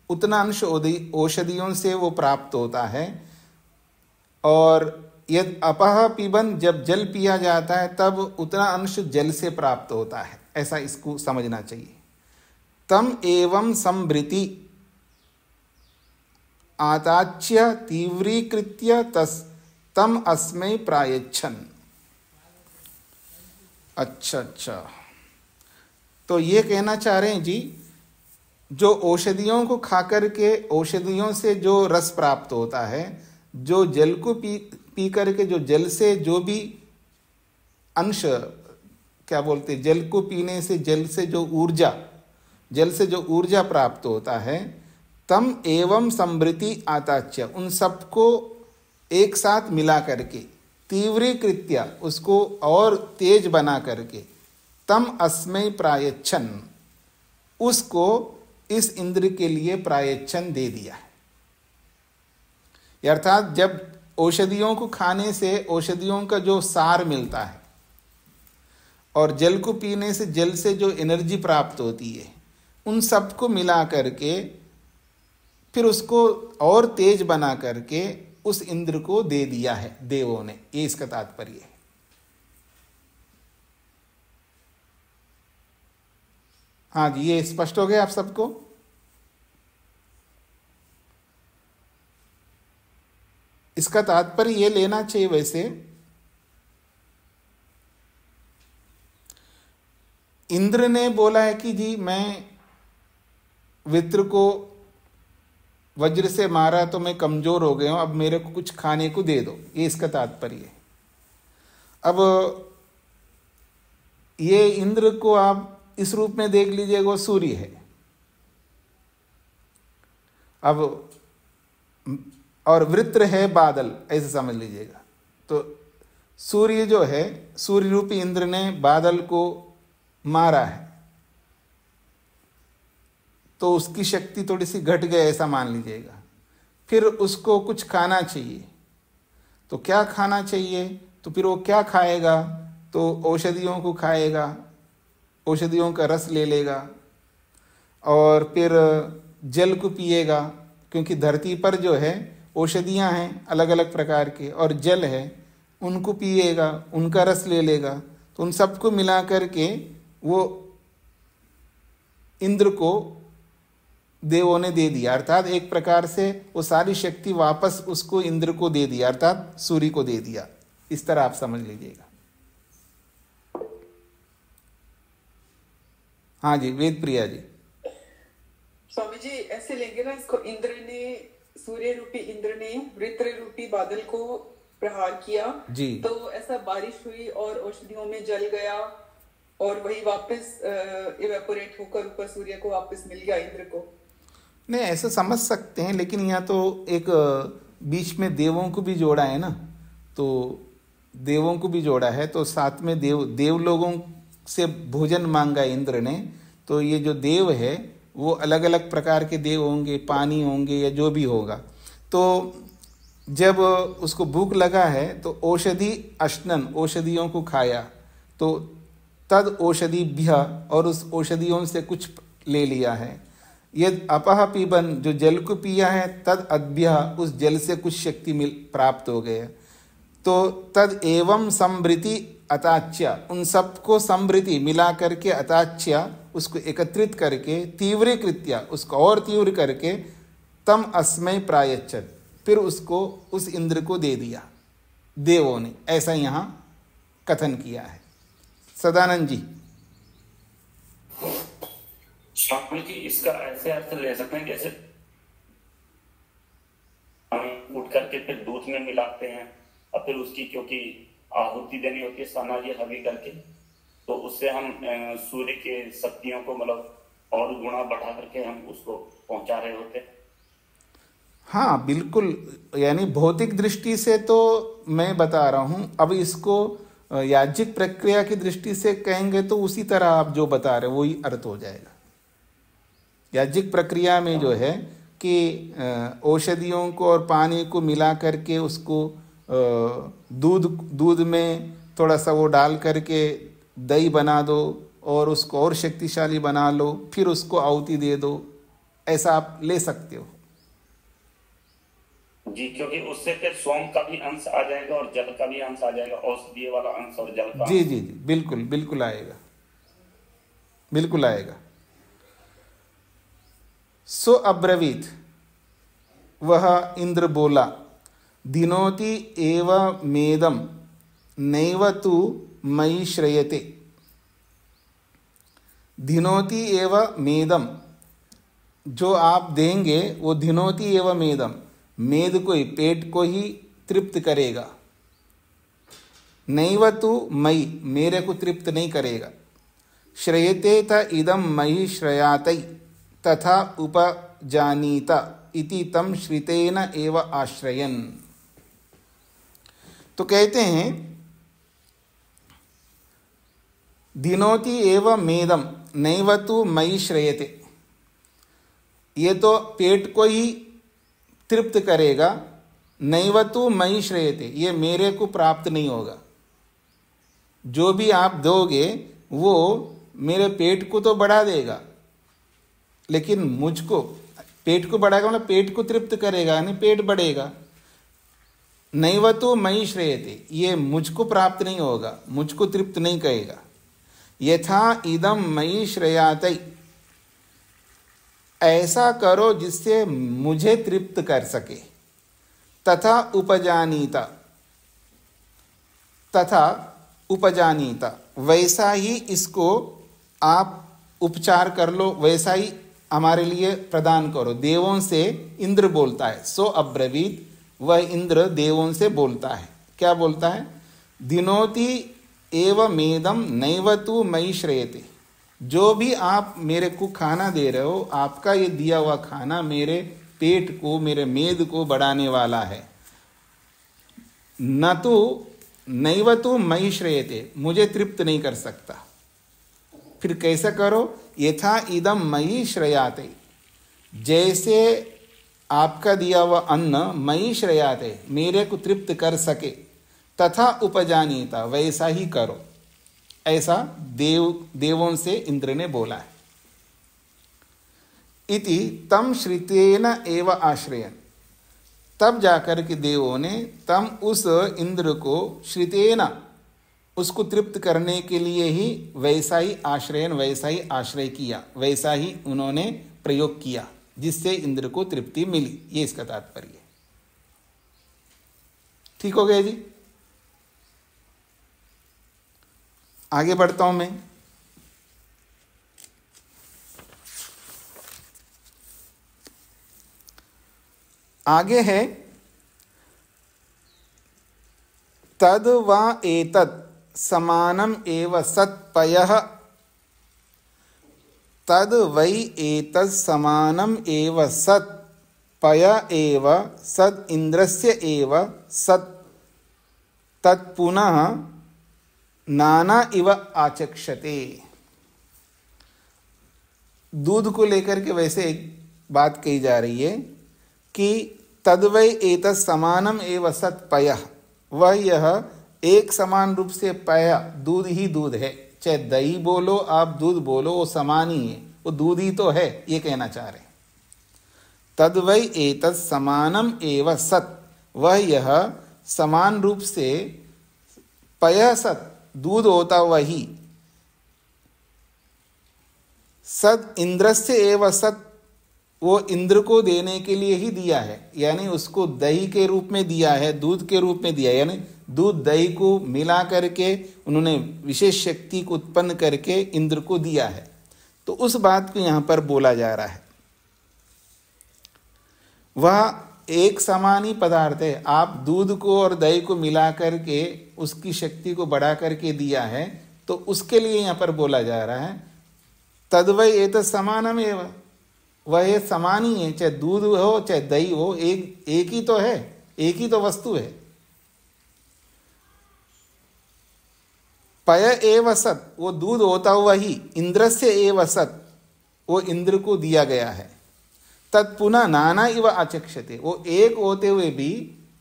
उतना अंश औषधियों से वो प्राप्त होता है। और यद अपह पिबन, जब जल पिया जाता है, तब उतना अंश जल से प्राप्त होता है। ऐसा इसको समझना चाहिए। तम एवं संभृति आताच्य तीव्रीकृत्य तम अस्मै प्रायच्छन्। अच्छा, तो ये कहना चाह रहे हैं जी, जो औषधियों को खाकर के, औषधियों से जो रस प्राप्त होता है, जो जल को पी करके, जो जल से जो भी अंश, क्या बोलते, जल को पीने से जल से जो ऊर्जा प्राप्त होता है, तम एवं संभृति आताच्य, उन सबको एक साथ मिला करके, तीव्रीकृत्य, उसको और तेज बना करके, तम अस्मै प्रायच्छन्, उसको इस इंद्र के लिए प्रायच्छन दे दिया है। अर्थात जब औषधियों को खाने से औषधियों का जो सार मिलता है और जल को पीने से जल से जो एनर्जी प्राप्त होती है, उन सबको मिला करके फिर उसको और तेज बना करके उस इंद्र को दे दिया है देवों ने, ये इसका तात्पर्य है। हाँ जी, ये स्पष्ट हो गया आप सबको? इसका तात्पर्य ये लेना चाहिए वैसे, इंद्र ने बोला है कि जी मैं वित्र को वज्र से मारा तो मैं कमजोर हो गया हूं, अब मेरे को कुछ खाने को दे दो, ये इसका तात्पर्य है। अब ये इंद्र को आप इस रूप में देख लीजिएगा, वो सूर्य है। अब और वृत्र है बादल, ऐसे समझ लीजिएगा। तो सूर्य जो है, सूर्य रूपी इंद्र ने बादल को मारा है, तो उसकी शक्ति थोड़ी सी घट गई, ऐसा मान लीजिएगा। फिर उसको कुछ खाना चाहिए, तो क्या खाना चाहिए? तो फिर वो क्या खाएगा? तो औषधियों को खाएगा, औषधियों का रस ले लेगा और फिर जल को पिएगा, क्योंकि धरती पर जो है औषधियां हैं अलग अलग प्रकार के और जल है, उनको पिएगा, उनका रस ले लेगा, तो उन सबको मिला करके वो इंद्र को देवों ने दे दिया, अर्थात एक प्रकार से वो सारी शक्ति वापस उसको इंद्र को दे दिया, अर्थात सूर्य को दे दिया। इस तरह आप समझ लीजिएगा। हाँ जी, वेद प्रिया जी। स्वामी जी ऐसे लेंगे ना इसको, इंद्र ने, सूर्य रूपी इंद्र ने वृत्र रूपी बादल को प्रहार किया जी, तो ऐसा बारिश हुई और औषधियों में जल गया और वही वापस इवेपोरेट होकर ऊपर सूर्य को वापस मिल गया इंद्र को। नहीं, ऐसा समझ सकते हैं, लेकिन यहाँ तो एक बीच में देवों को भी जोड़ा है ना, तो देवों को भी जोड़ा है, तो साथ में देव लोगों से भोजन मांगा इंद्र ने। तो ये जो देव है वो अलग अलग प्रकार के देव होंगे, पानी होंगे या जो भी होगा। तो जब उसको भूख लगा है तो औषधि अश्नन, औषधियों को खाया, तो तद औषधिभ्य, और उस औषधियों से कुछ ले लिया है। यद अपह पीबन, जो जल को पिया है, तद अद्भ्य, उस जल से कुछ शक्ति प्राप्त हो गए। तो तद एवं समृति अताच्य, उन सबको समृति मिला करके, अताच्य उसको एकत्रित करके, तीव्रीकृत्य उसको और तीव्र करके, तम अस्मै प्रायच्छत, फिर उसको उस इंद्र को दे दिया देवों ने। ऐसा यहाँ कथन किया है। सदानंद जी। स्वामी जी इसका ऐसे अर्थ ले सकते हैं जैसे हम उठ करके फिर दूध में मिलाते हैं और फिर उसकी क्योंकि आहुति देनी होती है सनाजी हवी करके, तो उससे हम सूर्य के शक्तियों को मतलब और गुणा बढ़ा करके हम उसको पहुंचा रहे होते हैं। हाँ बिल्कुल, यानी भौतिक दृष्टि से तो मैं बता रहा हूँ, अब इसको याज्ञिक प्रक्रिया की दृष्टि से कहेंगे तो उसी तरह आप जो बता रहे वही अर्थ हो जाएगा। याज्ञिक प्रक्रिया में जो है कि औषधियों को और पानी को मिला करके उसको दूध में थोड़ा सा वो डाल करके दही बना दो और उसको और शक्तिशाली बना लो, फिर उसको आहुति दे दो, ऐसा आप ले सकते हो जी, क्योंकि उससे फिर सोम का भी अंश आ जाएगा और जल का भी अंश आ जाएगा, औषधीय वाला अंश और जल का। जी जी जी, बिल्कुल बिल्कुल आएगा, बिल्कुल आएगा। सो अब्रवीत, वह इंद्र बोला, दिनोति एव मेदम नैव तु मयि श्रयते। दिनोति एव मेदम, जो आप देंगे वो दिनोति एव मेदम, मेद को ही, पेट को ही तृप्त करेगा। नैव तु मयि, मेरे को तृप्त नहीं करेगा। श्रयते त इदम मयि श्रयातै तथा उपजानीत इति तम श्रितेन एव आश्रयन्। तो कहते हैं दिनोति एव मेदम नैव तु मयि श्रयते, ये तो पेट को ही तृप्त करेगा, नैव तु मयि श्रयते, ये मेरे को प्राप्त नहीं होगा। जो भी आप दोगे वो मेरे पेट को तो बढ़ा देगा, लेकिन मुझको, पेट को बढ़ाएगा मतलब पेट को तृप्त करेगा, नहीं पेट बढ़ेगा। नैव तु मयि श्रयते, ये मुझको प्राप्त नहीं होगा, मुझको तृप्त नहीं करेगा। यथा इदम मयि श्रयातै, ऐसा करो जिससे मुझे तृप्त कर सके। तथा उपजानीता, तथा उपजानीता, वैसा ही इसको आप उपचार कर लो, वैसा ही हमारे लिए प्रदान करो। देवों से इंद्र बोलता है। सो अब्रवीत, वह इंद्र देवों से बोलता है। क्या बोलता है? दिनोति एव मेदम नैव तु मयि श्रयते, जो भी आप मेरे को खाना दे रहे हो, आपका ये दिया हुआ खाना मेरे पेट को, मेरे मेद को बढ़ाने वाला है। न तो नैव तु मयि श्रयते, मुझे तृप्त नहीं कर सकता। फिर कैसे करो? यथा इदम मयि श्रयाते, जैसे आपका दिया हुआ अन्न मयि श्रयाते, मेरे को तृप्त कर सके। तथा उपजानीता, वैसा ही करो। ऐसा देवों से इंद्र ने बोला है। इति तम श्रितेन एव आश्रयन, तब जाकर के देवों ने तम उस इंद्र को श्रितेन, उसको तृप्त करने के लिए ही वैसा ही आश्रयन, वैसा ही आश्रय किया, वैसा ही उन्होंने प्रयोग किया, जिससे इंद्र को तृप्ति मिली। ये इसका तात्पर्य है। ठीक हो गया जी। आगे बढ़ता हूं मैं। आगे है तद वा एतत् समानम एव सत्पयः, तद वै एतत् समानम एव सत्पय एव सद इंद्रस्य एव सत् तत्पुनः नाना इव आचक्षते। दूध को लेकर के वैसे एक बात कही जा रही है कि तद्वै एतत् समानम एव सत्पयः, वह यह एक समान रूप से पय, दूध ही दूध है, चाहे दही बोलो आप दूध बोलो, वो समान ही है, वो दूध ही तो है, ये कहना चाह रहे हैं। तद्वै एतत् समानम एव सत्, वह यह समान रूप से पय सत्, दूध होता वही, सद इंद्रस्य एव सत्, वो इंद्र को देने के लिए ही दिया है, यानी उसको दही के रूप में दिया है, दूध के रूप में दिया है, यानी दूध दही को मिला करके उन्होंने विशेष शक्ति को उत्पन्न करके इंद्र को दिया है। तो उस बात को यहां पर बोला जा रहा है। वह एक समान ही पदार्थ है, आप दूध को और दही को मिला करके उसकी शक्ति को बढ़ा करके दिया है, तो उसके लिए यहां पर बोला जा रहा है तद्वै एतत् समानम एव, वह समान ही है, चाहे दूध हो चाहे दही हो, एक ही तो है, एक ही तो वस्तु है। पय एव सत्, वो दूध होता हुआ ही, इंद्रस्य एव सत्, वो इंद्र को दिया गया है। तत्पुनः नाना इव आचक्षते, वो एक होते हुए भी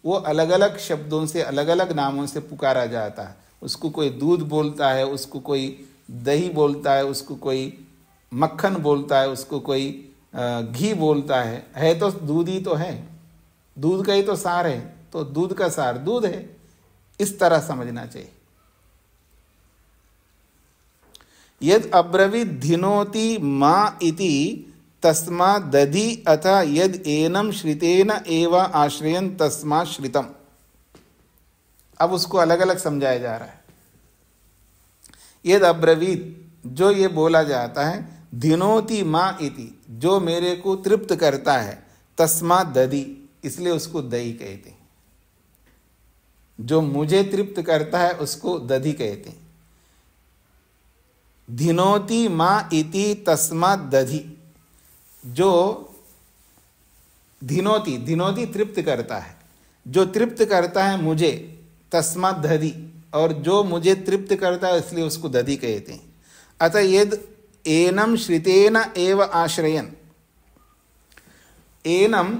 वो अलग अलग शब्दों से, अलग अलग नामों से पुकारा जाता है। उसको कोई दूध बोलता है, उसको कोई दही बोलता है, उसको कोई मक्खन बोलता है, उसको कोई घी बोलता है तो दूध ही तो है, दूध का ही तो सार है, तो दूध का सार दूध है, इस तरह समझना चाहिए। यद अब्रवीत धिनोति माँ इति तस्मा दधि अथा यद एनम श्रितेन एव आश्रयन तस्मा श्रितम। अब उसको अलग अलग समझाया जा रहा है। यद अब्रवीत, जो ये बोला जाता है, धिनोति माँ इति, जो मेरे को तृप्त करता है, तस्मा दधि, इसलिए उसको दही कहते हैं। जो मुझे तृप्त करता है उसको दधि कहते हैं। धिनोति माँ इति तस्मा दधि, जो धिनोति, धिनोति तृप्त करता है, जो तृप्त करता है मुझे, तस्मा दधि, और जो मुझे तृप्त करता है इसलिए उसको दधि कहते हैं। अतः यद एनम श्रितेन एव आश्रयन, एनम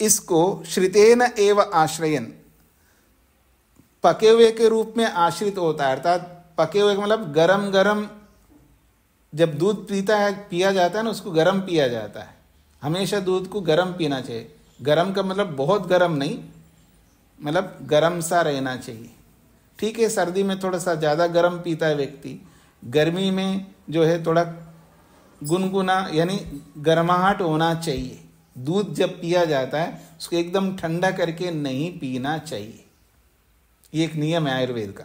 इसको, श्रितेन एव आश्रयन, पके हुए के रूप में आश्रित होता है, अर्थात पके हुए का मतलब गरम गरम, जब दूध पिया जाता है ना, उसको गरम पिया जाता है। हमेशा दूध को गरम पीना चाहिए। गरम का मतलब बहुत गरम नहीं, मतलब गरम सा रहना चाहिए। ठीक है, सर्दी में थोड़ा सा ज़्यादा गरम पीता है व्यक्ति, गर्मी में जो है थोड़ा गुनगुना, यानी गर्माहट होना चाहिए। दूध जब पिया जाता है उसको एकदम ठंडा करके नहीं पीना चाहिए, ये एक नियम है आयुर्वेद का।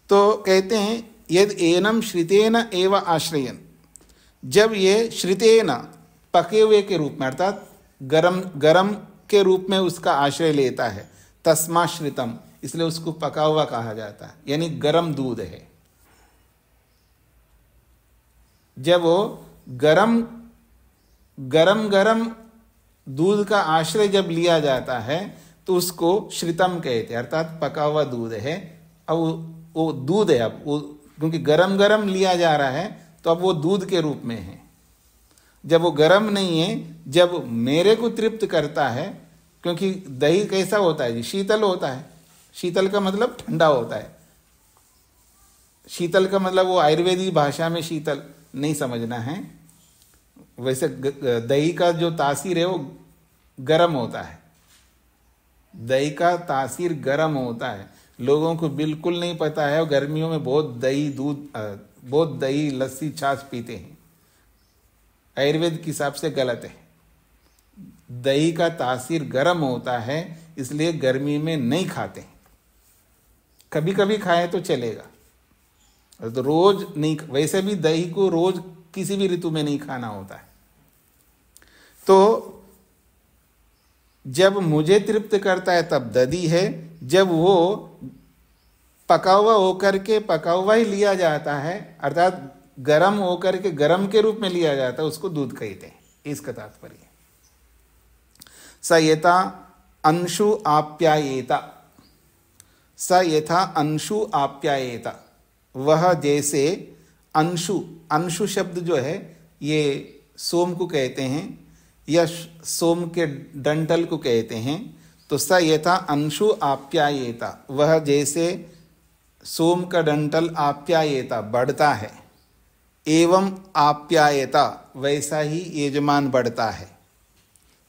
तो कहते हैं यद एनम श्रितेन एव आश्रयन, जब ये श्रितेन, पके हुए के रूप में, अर्थात गरम गरम के रूप में उसका आश्रय लेता है, तस्मा श्रितम, इसलिए उसको पका हुआ कहा जाता है, यानी गरम दूध है। जब वो गरम गरम दूध का आश्रय जब लिया जाता है तो उसको श्रितम कहते हैं, अर्थात पका हुआ दूध है। अब वो दूध है, अब वो क्योंकि गरम लिया जा रहा है तो अब वो दूध के रूप में है। जब वो गरम नहीं है, जब मेरे को तृप्त करता है, क्योंकि दही कैसा होता है जी, शीतल होता है। शीतल का मतलब ठंडा होता है। शीतल का मतलब वो आयुर्वेदिक भाषा में शीतल नहीं समझना है। वैसे दही का जो तासीर है वो गरम होता है, दही का तासीर गरम होता है, लोगों को बिल्कुल नहीं पता है, और गर्मियों में बहुत दही लस्सी छाछ पीते हैं। आयुर्वेद के हिसाब से गलत है। दही का तासीर गर्म होता है, इसलिए गर्मी में नहीं खाते। कभी कभी खाए तो चलेगा, तो रोज नहीं। वैसे भी दही को रोज किसी भी ऋतु में नहीं खाना होता है। तो जब मुझे तृप्त करता है तब दधी है, जब वो पका हुआ होकर के पका हुआ ही लिया जाता है, अर्थात गरम होकर के गरम के रूप में लिया जाता है, उसको दूध कहते हैं। इसका तात्पर्य स यथा अंशु आप्यायेता, स यथा अंशु आप्यायेता, वह जैसे अंशु, अंशु शब्द जो है ये सोम को कहते हैं या सोम के डंठल को कहते हैं। तो स यथा अंशु आप्यायेता, वह जैसे सोम का डंठल आप्यायेता बढ़ता है, एवं आप्यायता वैसा ही यजमान बढ़ता है।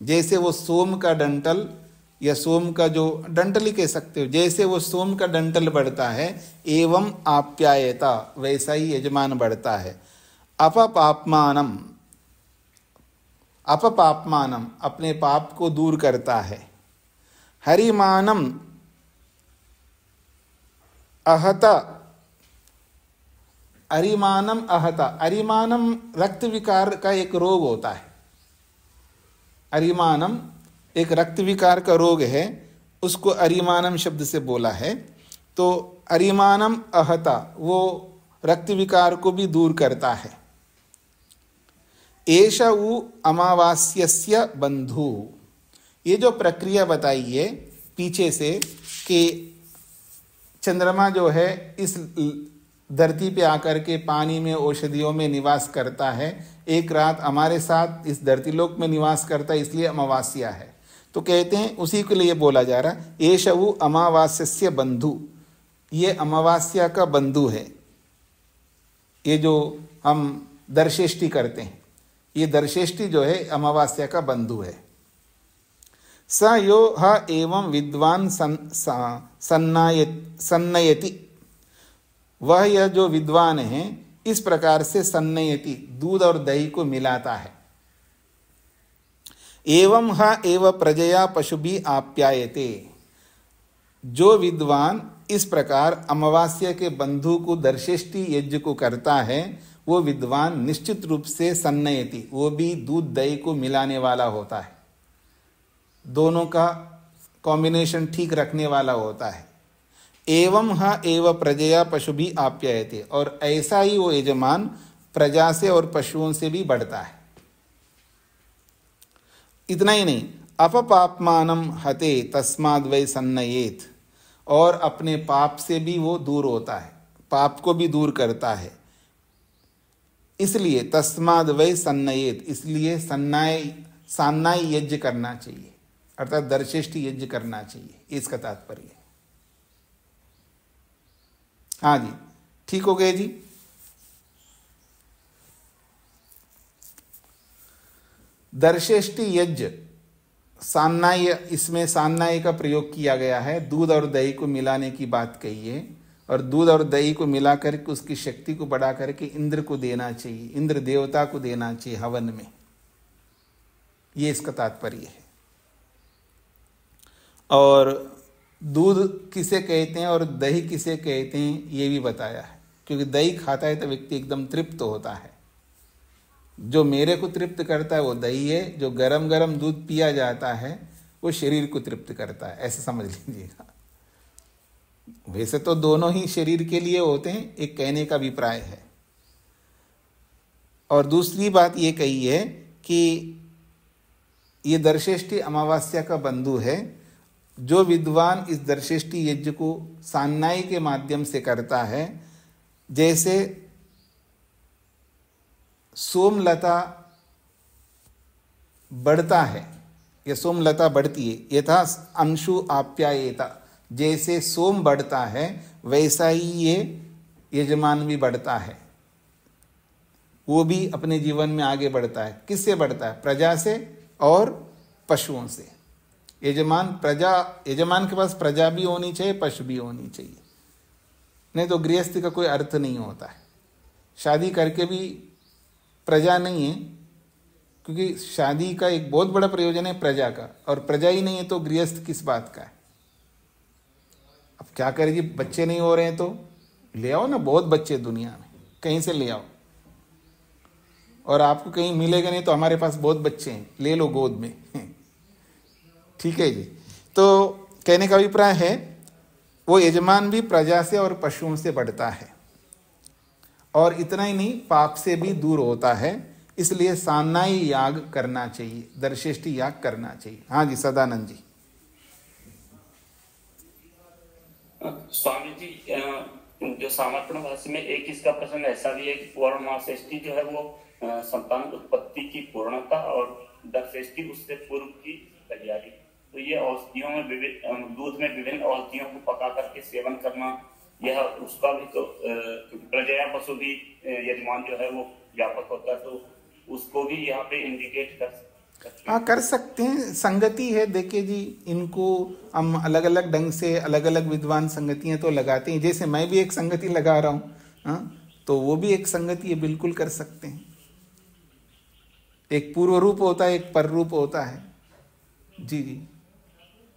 जैसे वो सोम का डंठल या सोम का जो डंठल ही कह सकते हो, जैसे वो सोम का डंठल बढ़ता है, एवं आप्यायता वैसा ही यजमान बढ़ता है। अपपापमानम, अपपापमानम अपने पाप को दूर करता है। हरिमानम अहता, अरिमानम अहता, अरिमानम रक्त विकार का एक रोग होता है। अरिमानम एक रक्त विकार का रोग है, उसको अरिमानम शब्द से बोला है। तो अरिमानम अहता वो रक्त विकार को भी दूर करता है। एष उ अमावास्यस्य बंधु, ये जो प्रक्रिया बताई है पीछे से कि चंद्रमा जो है इस धरती पे आकर के पानी में औषधियों में निवास करता है, एक रात हमारे साथ इस धरतीलोक में निवास करता है, इसलिए अमावास्या है। तो कहते हैं उसी के लिए बोला जा रहा है एष उ अमावास्यस्य बंधु, ये अमावास्या का बंधु है। ये जो हम दर्शेष्टि करते हैं, ये दर्शेष्टि जो है अमावास्या का बंधु है। स यो ह एवं विद्वान सन्नयति, वह यह जो विद्वान है इस प्रकार से सन्नयति दूध और दही को मिलाता है। एवं ह एव प्रजया पशुभि आप्यायते, जो विद्वान इस प्रकार अमावास्या के बंधु को दर्शेष्टि यज्ञ को करता है, वो विद्वान निश्चित रूप से सन्नयति, वो भी दूध दही को मिलाने वाला होता है, दोनों का कॉम्बिनेशन ठीक रखने वाला होता है। एवं ह एव प्रजया पशुभि आप्यायते, और ऐसा ही वो यजमान प्रजा से और पशुओं से भी बढ़ता है। इतना ही नहीं, अपपापमानम हते तस्माद् वै सन्नयेत, और अपने पाप से भी वो दूर होता है, पाप को भी दूर करता है, इसलिए तस्माद् वै सन्नयेत, इसलिए सान्नाय यज्ञ करना चाहिए, अर्थात दर्शेष्टि यज्ञ करना चाहिए, इसका तात्पर्य है। हाँ जी, ठीक हो गए जी। दर्शेष्टि यज्ञ सान्नाय, इसमें सान्नाय का प्रयोग किया गया है, दूध और दही को मिलाने की बात कही है, और दूध और दही को मिला करके उसकी शक्ति को बढ़ा करके इंद्र को देना चाहिए, इंद्र देवता को देना चाहिए हवन में, ये इसका तात्पर्य है। और दूध किसे कहते हैं और दही किसे कहते हैं ये भी बताया है, क्योंकि दही खाता है तो व्यक्ति एकदम तृप्त होता है। जो मेरे को तृप्त करता है वो दही है, जो गरम गरम दूध पिया जाता है वो शरीर को तृप्त करता है, ऐसे समझ लीजिएगा। वैसे तो दोनों ही शरीर के लिए होते हैं, एक कहने का अभिप्राय है। और दूसरी बात ये कही है कि ये दर्शेष्टि अमावास्या का बंधु है। जो विद्वान इस दर्शेष्टि यज्ञ को सान्नाई के माध्यम से करता है, जैसे सोमलता बढ़ता है या सोमलता बढ़ती है, यथा अंशु आप्यायेता, जैसे सोम बढ़ता है वैसा ही ये यजमान भी बढ़ता है, वो भी अपने जीवन में आगे बढ़ता है। किससे बढ़ता है? प्रजा से और पशुओं से। यजमान के पास प्रजा भी होनी चाहिए, पशु भी होनी चाहिए, नहीं तो गृहस्थी का कोई अर्थ नहीं होता है। शादी करके भी प्रजा नहीं है, क्योंकि शादी का एक बहुत बड़ा प्रयोजन है प्रजा का, और प्रजा ही नहीं है तो गृहस्थ किस बात का है। अब क्या करें जी, बच्चे नहीं हो रहे हैं तो ले आओ ना, बहुत बच्चे दुनिया में, कहीं से ले आओ। और आपको कहीं मिलेगा नहीं तो हमारे पास बहुत बच्चे हैं, ले लो गोद में। ठीक है जी। तो कहने का अभिप्राय है वो यजमान भी प्रजा से और पशुओं से बढ़ता है, और इतना ही नहीं, पाप से भी दूर होता है। इसलिए सान्नाई याग करना चाहिए, दर्शेष्टि याग करना चाहिए। हाँ जी, सदानंद जी। स्वामी जी, जो समर्पण भाष्य में एक इसका प्रसंग ऐसा भी है कि पौर्णमासेष्टि जो है वो संतान उत्पत्ति की पूर्णता, और दर्शेष्टि उससे पूर्व की तैयारी। तो ये औषधियों में दूध में विभिन्न औषधियों को पका करके सेवन करना, यह उसका भी तो प्रजा पशु भी यजमान जो है वो व्यापक होता है, तो उसको भी यहाँ पे इंडिकेट कर हाँ, कर सकते हैं। संगति है, देखिए जी, इनको हम अलग अलग ढंग से अलग अलग विद्वान संगतियां तो लगाते हैं। जैसे मैं भी एक संगति लगा रहा हूँ, हाँ, तो वो भी एक संगति है, बिल्कुल कर सकते हैं। एक पूर्व रूप होता है, एक पर रूप होता है। जी जी,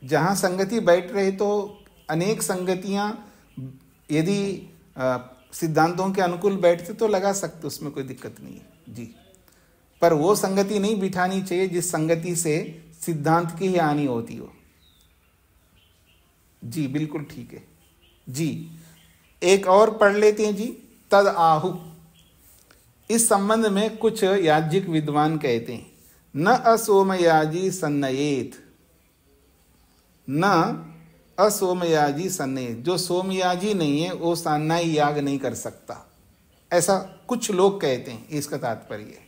जहाँ संगति बैठ रहे तो अनेक संगतियाँ यदि सिद्धांतों के अनुकूल बैठते तो लगा सकते, उसमें कोई दिक्कत नहीं है जी। पर वो संगति नहीं बिठानी चाहिए जिस संगति से सिद्धांत की ही हानि होती हो। जी बिल्कुल ठीक है जी। एक और पढ़ लेते हैं जी, तद आहु। इस संबंध में कुछ याज्ञिक विद्वान कहते हैं, न असोमयाजी सन्नयेत, न असोमयाजी सन्नयेत। जो सोमयाजी नहीं है वो सान्नाई याग नहीं कर सकता, ऐसा कुछ लोग कहते हैं। इसका तात्पर्य है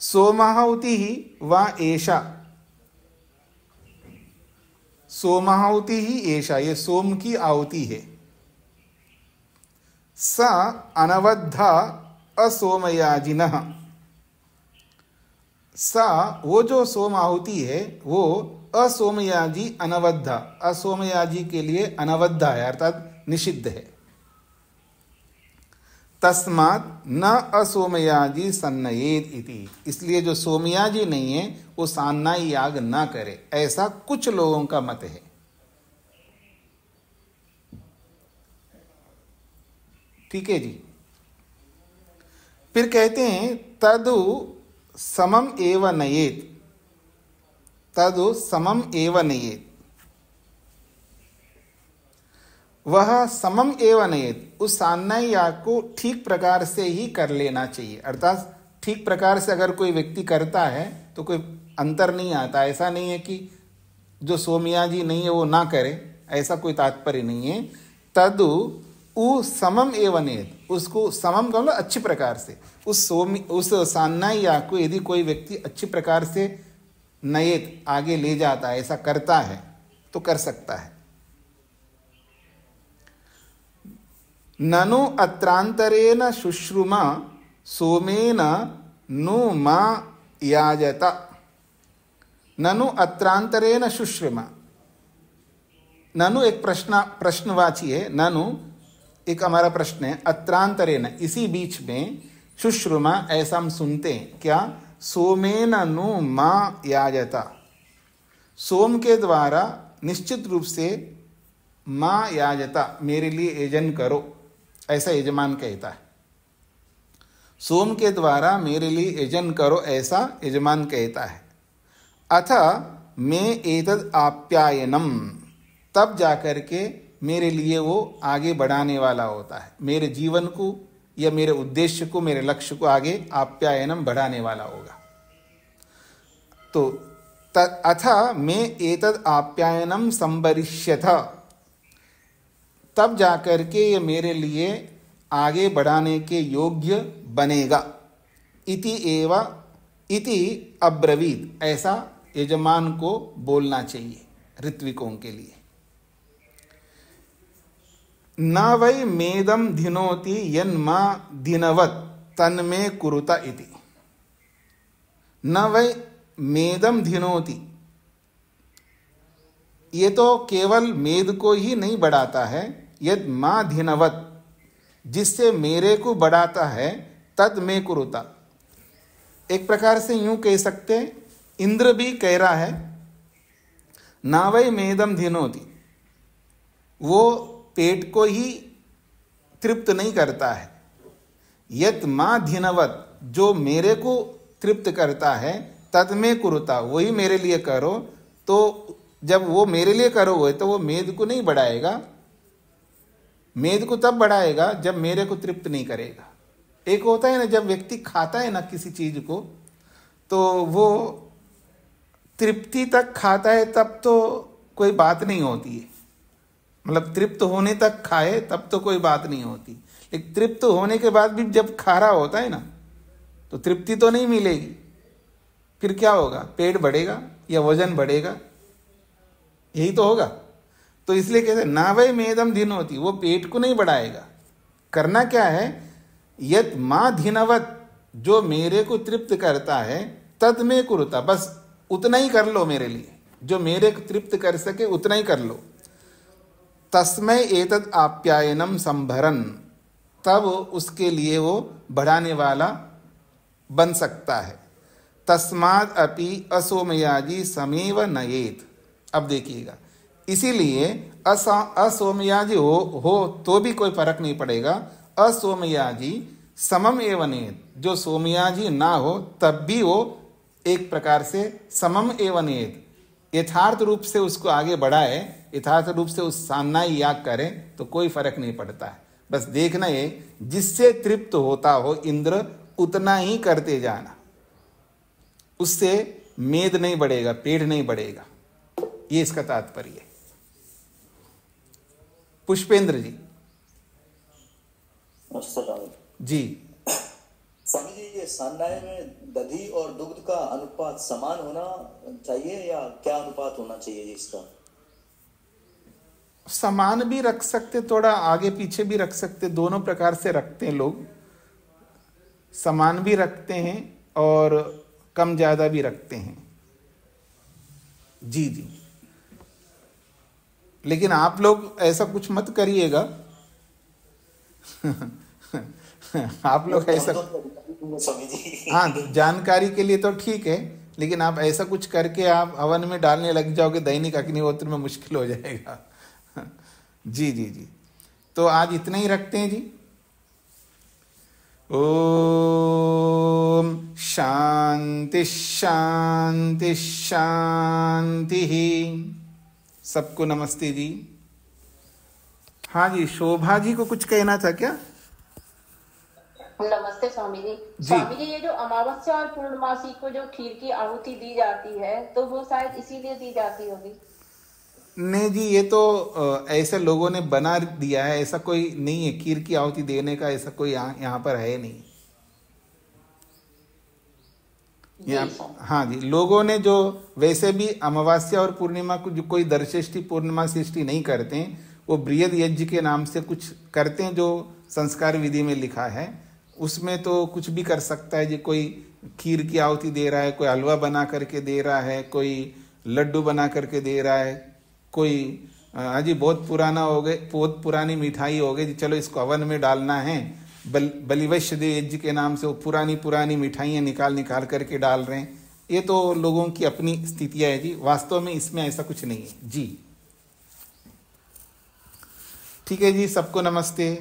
सोमाहुति ही व एषा, सोमाहुति ही एषा, ये सोम की आहुति है। स अनवद्धा असोमयाजिनः, सा वो जो सोम आहुति है वो असोमयाजी अनवद्धा, असोमयाजी के लिए अनवद्धा है, अर्थात निषिद्ध है। तस्मात् न असोमयाजी सन्नयेत इति, इसलिए जो सोमयाजी नहीं है वो सान्नाई याग न करे, ऐसा कुछ लोगों का मत है। ठीक है जी। फिर कहते हैं तदु समम एव नयेत, तदु समम एव नयेत, वह समम एव नयेत, उस सान्नाई याग को ठीक प्रकार से ही कर लेना चाहिए। अर्थात ठीक प्रकार से अगर कोई व्यक्ति करता है तो कोई अंतर नहीं आता। ऐसा नहीं है कि जो सोमयाजी नहीं है वो ना करे, ऐसा कोई तात्पर्य नहीं है। तदु उ समम एव नयेत, उसको समम का मतलब अच्छी प्रकार से, उस सान्नाई याग को यदि कोई व्यक्ति अच्छी प्रकार से नयेत आगे ले जाता है, ऐसा करता है तो कर सकता है। ननु अत्रांतरेण शुश्रुमा सोमेन नु मा याजत, ननु अत्रांतरेण शुश्रुमा, ननु एक प्रश्नवाची है, ननु एक हमारा प्रश्न है, अत्रांतरेण इसी बीच में, शुश्रुमा ऐसा हम सुनते हैं क्या, सोमेन नु मा याजता, सोम के द्वारा निश्चित रूप से मा याजता, मेरे लिए यजन करो, ऐसा यजमान कहता है। सोम के द्वारा मेरे लिए यजन करो, ऐसा यजमान कहता है। अथ मैं एतद आप्यायनम, तब जाकर के मेरे लिए वो आगे बढ़ाने वाला होता है, मेरे जीवन को या मेरे उद्देश्य को, मेरे लक्ष्य को आगे आप्यायनम बढ़ाने वाला होगा। तो अथ मैं एतद आप्यायनम संबरिष्यथ, तब जाकर के ये मेरे लिए आगे बढ़ाने के योग्य बनेगा। इति एवा इति अब्रवीत, ऐसा यजमान को बोलना चाहिए ऋत्विकों के लिए। न वै मेदम धिनोति यन्मा धिनवत तन्मे कुरुता इति, न वै मेदम धिनोति, ये तो केवल मेद को ही नहीं बढ़ाता है, यद माधिनवत, जिससे मेरे को बढ़ाता है, तद में कुरुता। एक प्रकार से यूं कह सकते हैं, इंद्र भी कह रहा है नावै मेदम धिनोति, वो पेट को ही तृप्त नहीं करता है। यत माधिनवत, जो मेरे को तृप्त करता है, तद में कुरुता, वही मेरे लिए करो। तो जब वो मेरे लिए करोगे तो वो मेद को नहीं बढ़ाएगा, मेद को तब बढ़ाएगा जब मेरे को तृप्त नहीं करेगा। एक होता है ना, जब व्यक्ति खाता है ना किसी चीज को, तो वो तृप्ति तक खाता है तब तो कोई बात नहीं होती है, मतलब तृप्त होने तक खाए तब तो कोई बात नहीं होती, लेकिन तृप्त होने के बाद भी जब खा रहा होता है ना, तो तृप्ति तो नहीं मिलेगी। फिर क्या होगा? पेट बढ़ेगा या वजन बढ़ेगा, यही तो होगा। तो इसलिए कहते नावै मेदम धिनोति, वो पेट को नहीं बढ़ाएगा। करना क्या है? यत माधिनवत, जो मेरे को तृप्त करता है, तद में कुरुता, बस उतना ही कर लो मेरे लिए, जो मेरे को तृप्त कर सके उतना ही कर लो। तस्मै एतद आप्यायनम संभरन, तब उसके लिए वो बढ़ाने वाला बन सकता है। तस्माद अपि असोमयाजी समेव नयेत। अब देखिएगा, इसीलिए असोमयाजी हो तो भी कोई फर्क नहीं पड़ेगा, असोमयाजी समम एवं नेत, जो सोमयाजी ना हो तब भी वो एक प्रकार से समम एवं नेत, यथार्थ रूप से उसको आगे बढ़ाए, यथार्थ रूप से उस सामनाई याग करे, तो कोई फर्क नहीं पड़ता है। बस देखना ये, जिससे तृप्त होता हो इंद्र, उतना ही करते जाना, उससे मेद नहीं बढ़ेगा, पेट नहीं बढ़ेगा, ये इसका तात्पर्य है। पुष्पेंद्र जी। जी स्वामी जी, ये सान्नाय में दधी और दुग्ध का अनुपात समान होना चाहिए या क्या अनुपात होना चाहिए इसका? समान भी रख सकते, थोड़ा आगे पीछे भी रख सकते, दोनों प्रकार से रखते हैं लोग। समान भी रखते हैं और कम ज्यादा भी रखते हैं। जी जी, लेकिन आप लोग ऐसा कुछ मत करिएगा। आप लोग ऐसा, हाँ, जानकारी के लिए तो ठीक है, लेकिन आप ऐसा कुछ करके आप हवन में डालने लग जाओगे, दैनिक अग्निहोत्र में मुश्किल हो जाएगा। जी जी जी, तो आज इतना ही रखते हैं जी। ओम शांति शांति शांति। सबको नमस्ते जी। हाँ जी, शोभा जी को कुछ कहना था क्या? नमस्ते स्वामी जी। स्वामी जी, ये जो अमावस्या और पूर्णमासी को जो खीर की आहुति दी जाती है, तो वो शायद इसीलिए दी जाती होगी। नहीं जी, ये तो ऐसे लोगों ने बना दिया है, ऐसा कोई नहीं है, खीर की आहुति देने का ऐसा कोई यहाँ पर है नहीं। हाँ जी, लोगों ने जो वैसे भी अमावस्या और पूर्णिमा को जो कोई दर्शेष्टि पूर्णिमा सृष्टि नहीं करते हैं, वो बृहद यज्ञ के नाम से कुछ करते हैं, जो संस्कार विधि में लिखा है। उसमें तो कुछ भी कर सकता है जी, कोई खीर की आहुति दे रहा है, कोई हलवा बना करके दे रहा है, कोई लड्डू बना करके दे रहा है, कोई अजी बहुत पुराना हो गए, बहुत पुरानी मिठाई हो गई, चलो इसको हवन में डालना है, बलिवैश्य देव यज्ञ के नाम से वो पुरानी पुरानी मिठाइयाँ निकाल करके डाल रहे हैं। ये तो लोगों की अपनी स्थितियाँ है जी, वास्तव में इसमें ऐसा कुछ नहीं है जी। ठीक है जी, सबको नमस्ते।